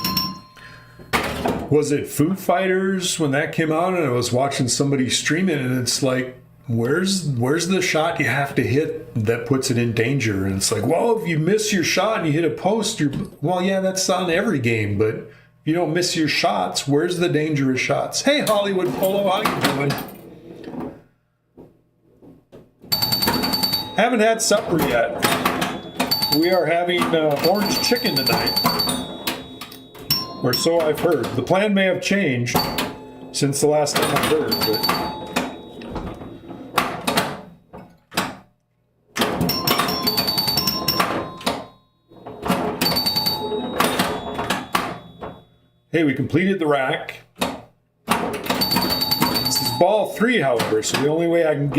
Was it Foo Fighters when that came out? And I was watching somebody stream it, and it's like, where's the shot you have to hit that puts it in danger? And it's like, well, if you miss your shot and you hit a post, well, yeah, that's on every game, but You don't miss your shots. Where's the dangerous shots? Hey, Hollywood Polo, how you doing? Haven't had supper yet. We are having orange chicken tonight. Or so I've heard. The plan may have changed since the last time I heard, Hey, we completed the rack. This is ball 3, however, so the only way I can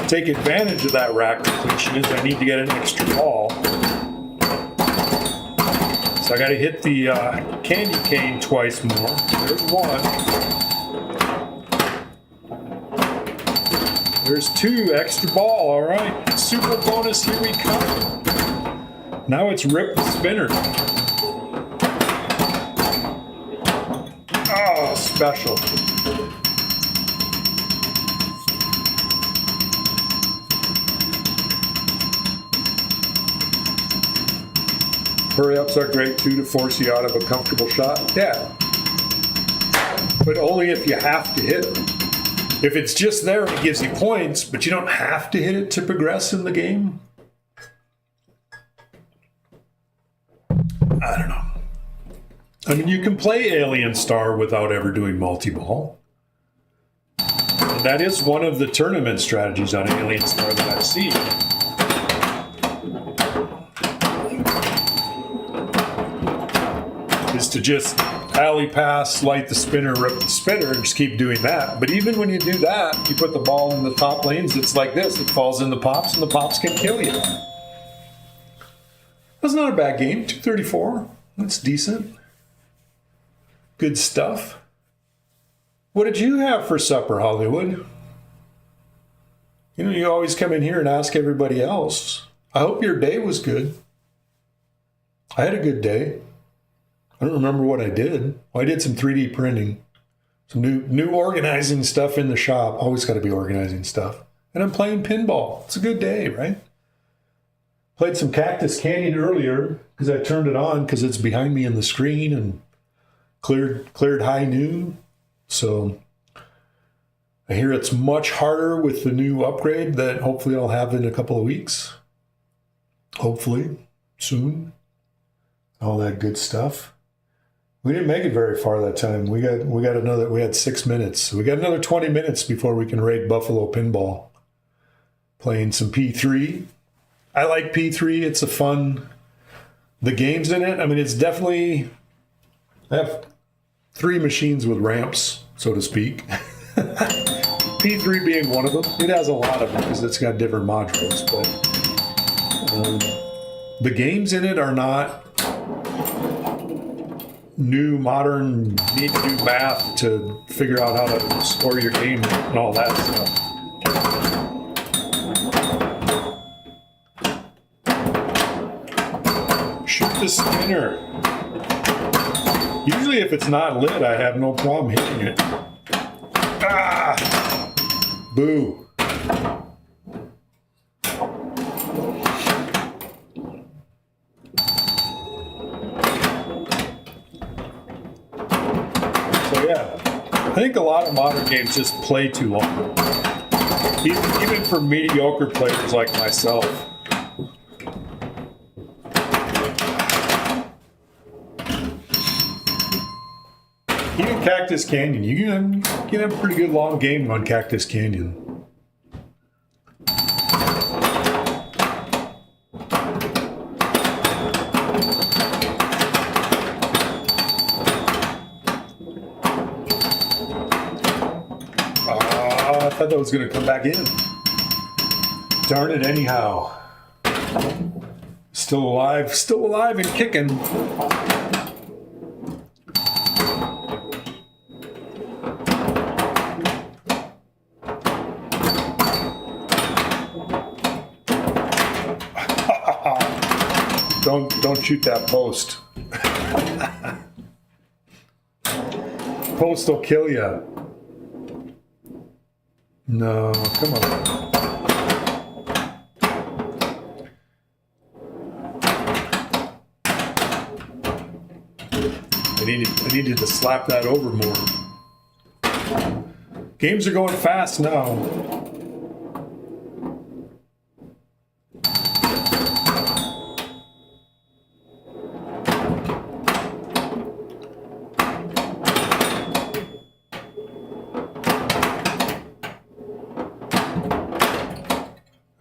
take advantage of that rack completion is I need to get an extra ball. So I got to hit the candy cane twice more. There's one. There's 2, extra ball, all right. Super bonus, here we come. Now it's rip the spinner. Oh, special. Hurry-ups are great too to force you out of a comfortable shot. Yeah. But only if you have to hit it. If it's just there, it gives you points, but you don't have to hit it to progress in the game. I don't know. I mean, you can play Alien Star without ever doing multi-ball. And that is one of the tournament strategies on Alien Star that I've seen. Is to just alley pass, light the spinner, rip the spinner, and just keep doing that. But even when you do that, you put the ball in the top lanes, it's like this. It falls in the pops, and the pops can kill you. That's not a bad game. 234. That's decent. Good stuff. What did you have for supper, Hollywood? You know, you always come in here and ask everybody else. I hope your day was good. I had a good day. I don't remember what I did. Well, I did some 3D printing. Some new organizing stuff in the shop. Always got to be organizing stuff. And I'm playing pinball. It's a good day, right? Played some Cactus Canyon earlier because I turned it on because it's behind me in the screen and cleared high noon. So I hear it's much harder with the new upgrade that hopefully I'll have in a couple of weeks. Hopefully soon. All that good stuff. We didn't make it very far that time. We had 6 minutes. So we got another 20 minutes before we can raid Buffalo Pinball. Playing some P3. I like P3. It's a fun. The games in it. I mean, it's definitely. I have 3 machines with ramps, so to speak. P3 being one of them. It has a lot of them because it's got different modules. But the games in it are not new, modern, need to do math to figure out how to score your game and all that stuff. Shoot the spinner. Usually if it's not lit, I have no problem hitting it. Ah! Boo. I think a lot of modern games just play too long. Even for mediocre players like myself. Even Cactus Canyon. You can have a pretty good long game on Cactus Canyon. I thought that was going to come back in. Darn it, anyhow. Still alive and kicking. Don't shoot that post. Post will kill you. No, come on. needed to slap that over more. Games are going fast now.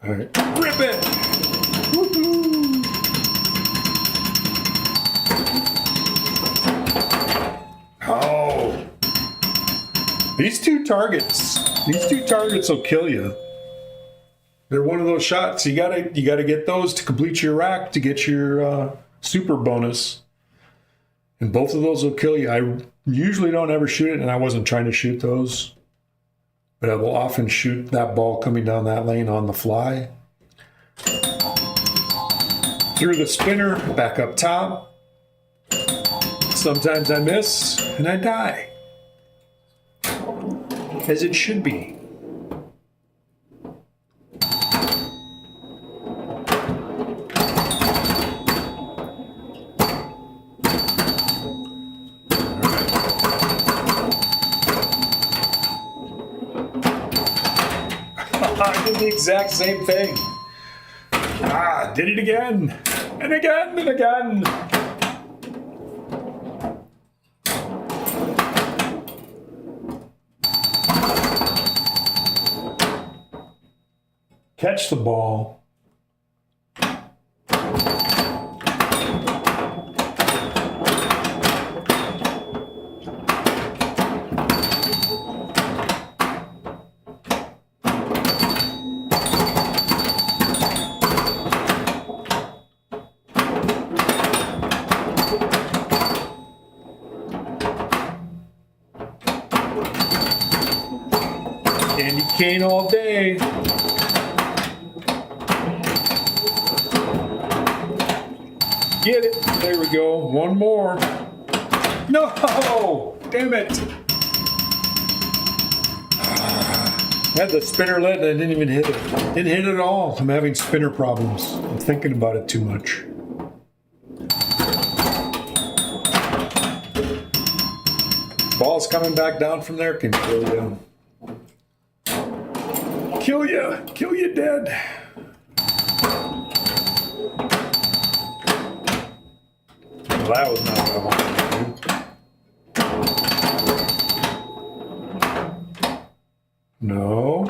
All right, rip it! Woohoo! Oh, these two targets will kill you. They're one of those shots you gotta get those to complete your rack to get your super bonus, and both of those will kill you. I usually don't ever shoot it, and I wasn't trying to shoot those. But I will often shoot that ball coming down that lane on the fly. Through the spinner, back up top. Sometimes I miss and I die. As it should be. I did the exact same thing. Did it again. And again and again. Catch the ball. Candy cane all day. Get it. There we go. One more. No! Damn it. I had the spinner lit and I didn't even hit it. Didn't hit it at all. I'm having spinner problems. I'm thinking about it too much. Ball's coming back down from there can kill you. Kill you dead. Well, that was not what I wanted to do. No.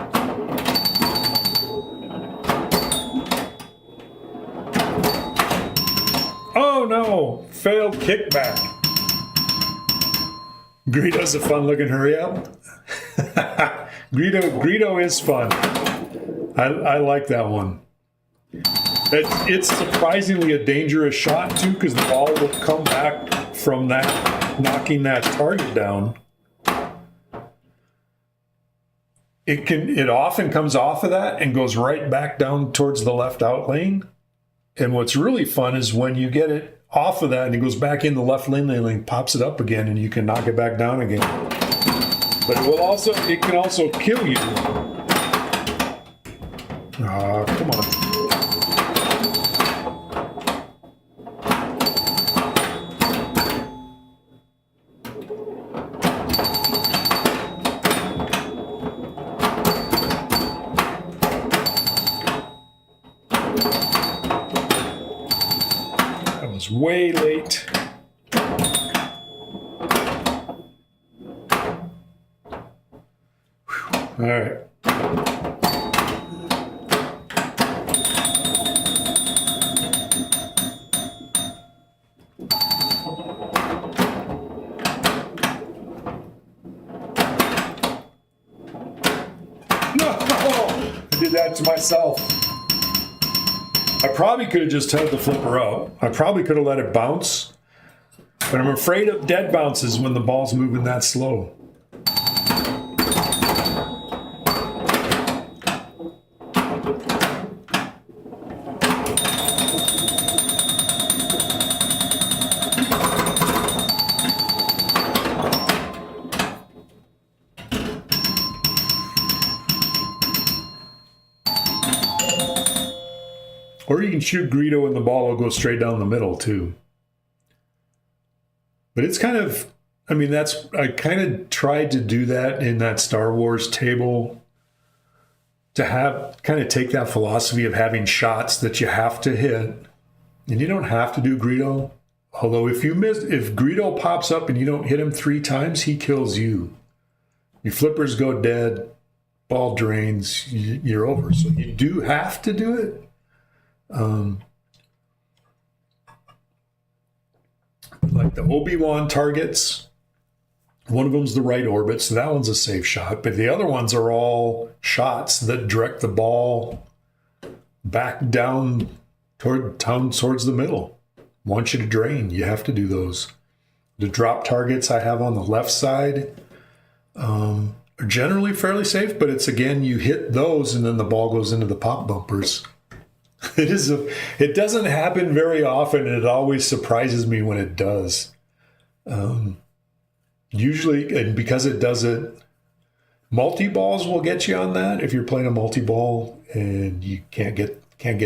Oh no! Failed kickback. Greedo's a fun looking hurry up. Greedo is fun. I like that one. It's surprisingly a dangerous shot too, because the ball will come back from that, knocking that target down. It often comes off of that and goes right back down towards the left out lane. And what's really fun is when you get it off of that and it goes back in the left lane, pops it up again, and you can knock it back down again. But it can also kill you. Come on. That was way late. All right. No! I did that to myself. I probably could have just held the flipper up. I probably could have let it bounce. But I'm afraid of dead bounces when the ball's moving that slow. Or you can shoot Greedo and the ball will go straight down the middle too. But it's kind of, I mean, I kind of tried to do that in that Star Wars table, to have kind of take that philosophy of having shots that you have to hit, and you don't have to do Greedo. Although if Greedo pops up and you don't hit him 3 times, he kills you. Your flippers go dead, ball drains, you're over. So you do have to do it. Like the Obi-Wan targets, one of them's the right orbit, so that one's a safe shot. But the other ones are all shots that direct the ball back down towards the middle. Want you to drain, you have to do those. The drop targets I have on the left side are generally fairly safe, but it's, again, you hit those and then the ball goes into the pop bumpers. It doesn't happen very often, and it always surprises me when it does. Usually, and because it does it, multi-balls will get you on that. If you're playing a multi-ball and you can't get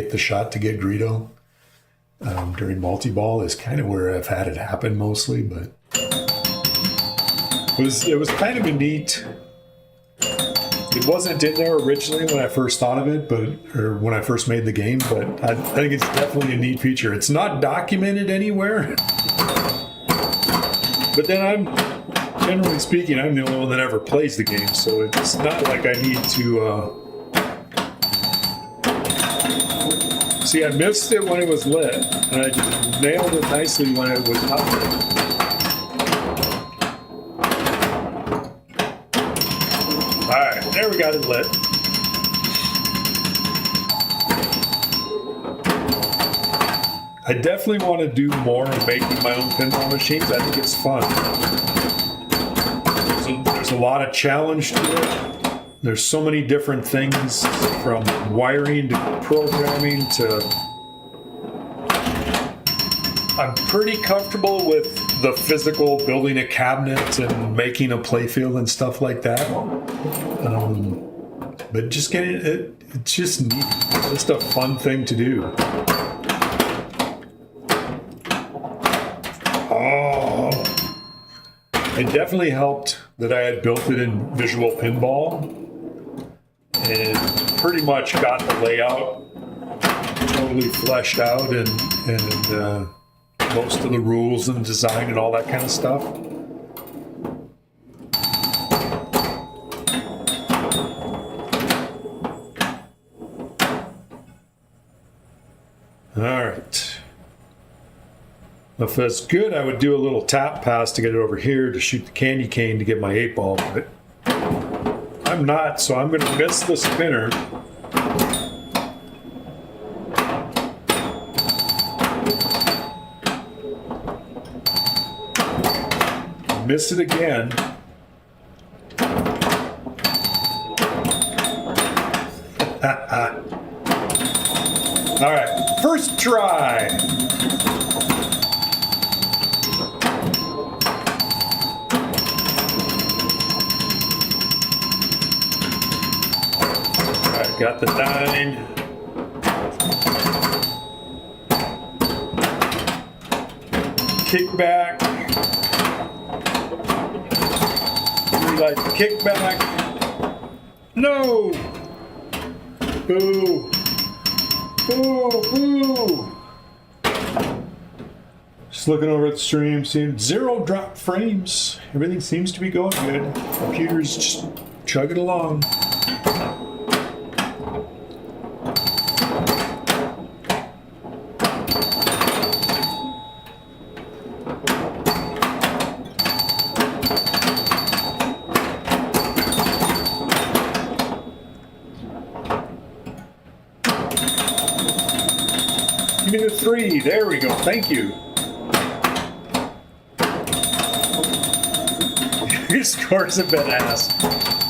the shot to get Greedo, during multi-ball is kind of where I've had it happen mostly. But it was kind of a neat. It wasn't in there originally when I first thought of it, or when I first made the game, but I think it's definitely a neat feature. It's not documented anywhere, but then generally speaking, I'm the only one that ever plays the game, so it's not like I need to. See, I missed it when it was lit, and I just nailed it nicely when it was not lit. Alright, there we got it lit. I definitely want to do more of making my own pinball machines. I think it's fun. There's a lot of challenge to it. There's so many different things, from wiring to programming to... I'm pretty comfortable with the physical building a cabinet and making a playfield and stuff like that. But just getting it's just neat. It's just a fun thing to do. Oh, it definitely helped that I had built it in Visual Pinball and pretty much got the layout totally fleshed out and most of the rules and design and all that kind of stuff. All right. If that's good, I would do a little tap pass to get it over here to shoot the candy cane to get my 8-ball, but I'm not, so I'm going to miss the spinner. Miss it again. All right, first try. All right, got the 9. Kickback. Like kickback. No. Boo. Boo. Boo. Just looking over at the stream, seeing 0 drop frames. Everything seems to be going good. Computer's just chugging along. Give me the 3. There we go. Thank you. Your scores have been ass.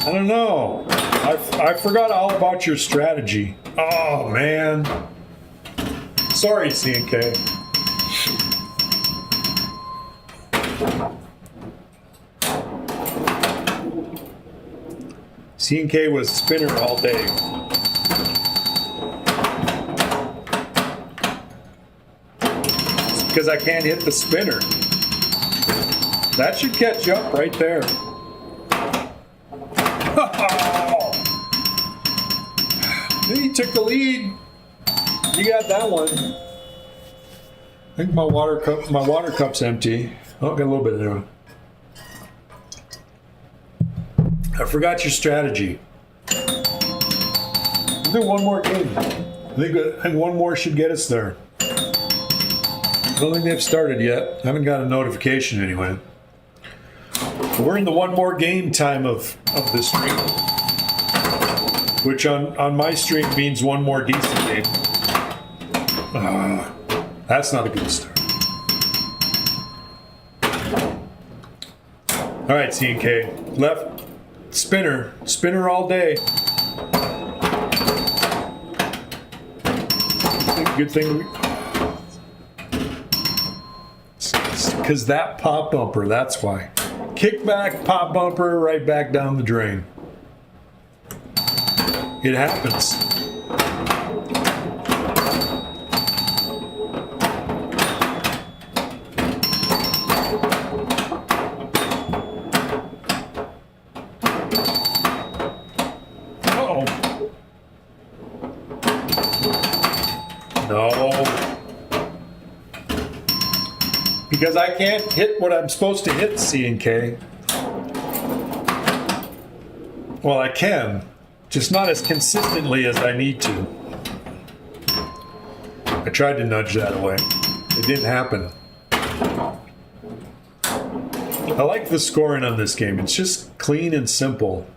I don't know. I forgot all about your strategy. Oh, man. Sorry, CNK. CNK was spinner all day. Because I can't hit the spinner. That should catch you up right there. He took the lead. You got that one. I think my water cup's empty. Oh, got a little bit there. I forgot your strategy. We'll do one more game. I think one more should get us there. I don't think they've started yet. I haven't got a notification anyway. But we're in the one more game time of the stream, which on my stream means one more decent game. That's not a good start. All right, C&K. Left spinner. Spinner all day. Good thing. Because that pop bumper, that's why. Kickback, pop bumper, right back down the drain. It happens. Because I can't hit what I'm supposed to hit, C&K. Well, I can, just not as consistently as I need to. I tried to nudge that away. It didn't happen. I like the scoring on this game. It's just clean and simple.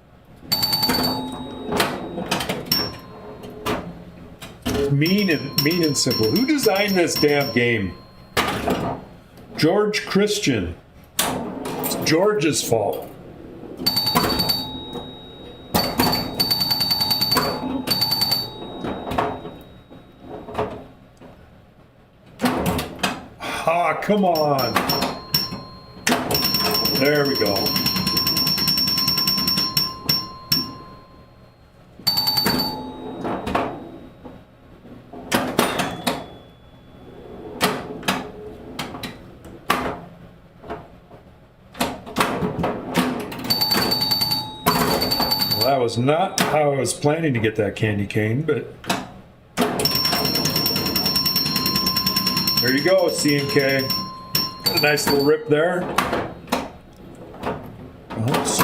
Mean and simple. Who designed this damn game? George Christian. It's George's fault. Ah, come on. There we go. That was not how I was planning to get that candy cane, but there you go, C&K. Got a nice little rip there. Oops.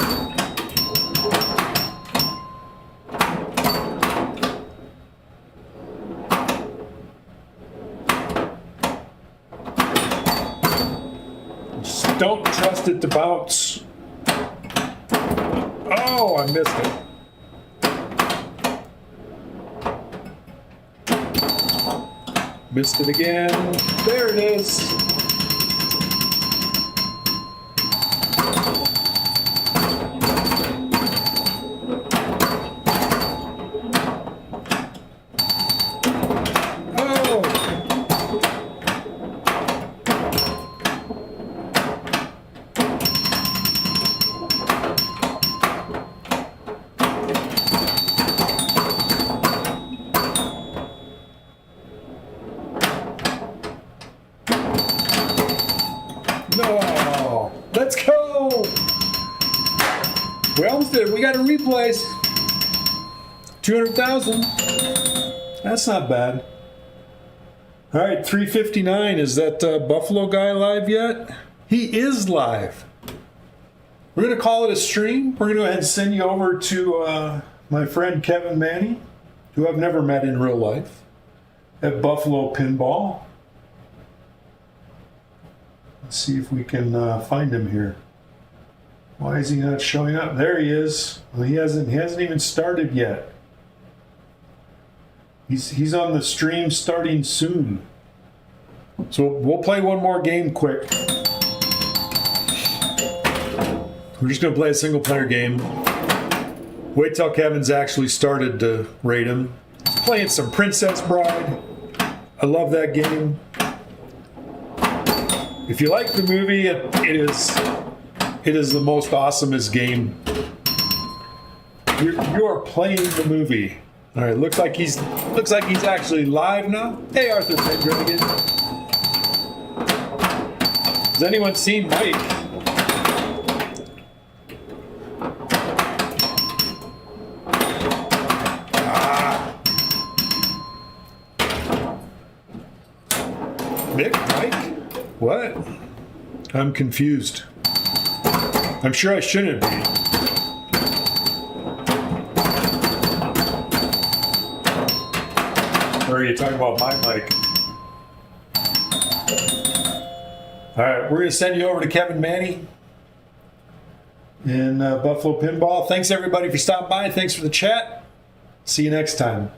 Just don't trust it to bounce. Oh, I missed it. Missed it again. There it is. No, let's go. We almost did. We got a replays. 200,000. That's not bad. All right, 359. Is that Buffalo guy live yet? He is live. We're going to call it a stream. We're going to go ahead and send you over to my friend Kevin Manny, who I've never met in real life, at Buffalo Pinball. Let's see if we can find him here. Why is he not showing up? There he is. Well, he hasn't even started yet. He's on the stream starting soon. So we'll play one more game quick. We're just going to play a single player game. Wait till Kevin's actually started to rate him. He's playing some Princess Bride. I love that game. If you like the movie, it is the most awesomest game. You are playing the movie. All right, looks like he's actually live now. Hey, Arthur Pendragon. Has anyone seen Mike? What? I'm confused. I'm sure I shouldn't be. Or are you talking about my mic? All right, we're going to send you over to Kevin Manny in Buffalo Pinball. Thanks everybody for stopping by. Thanks for the chat. See you next time.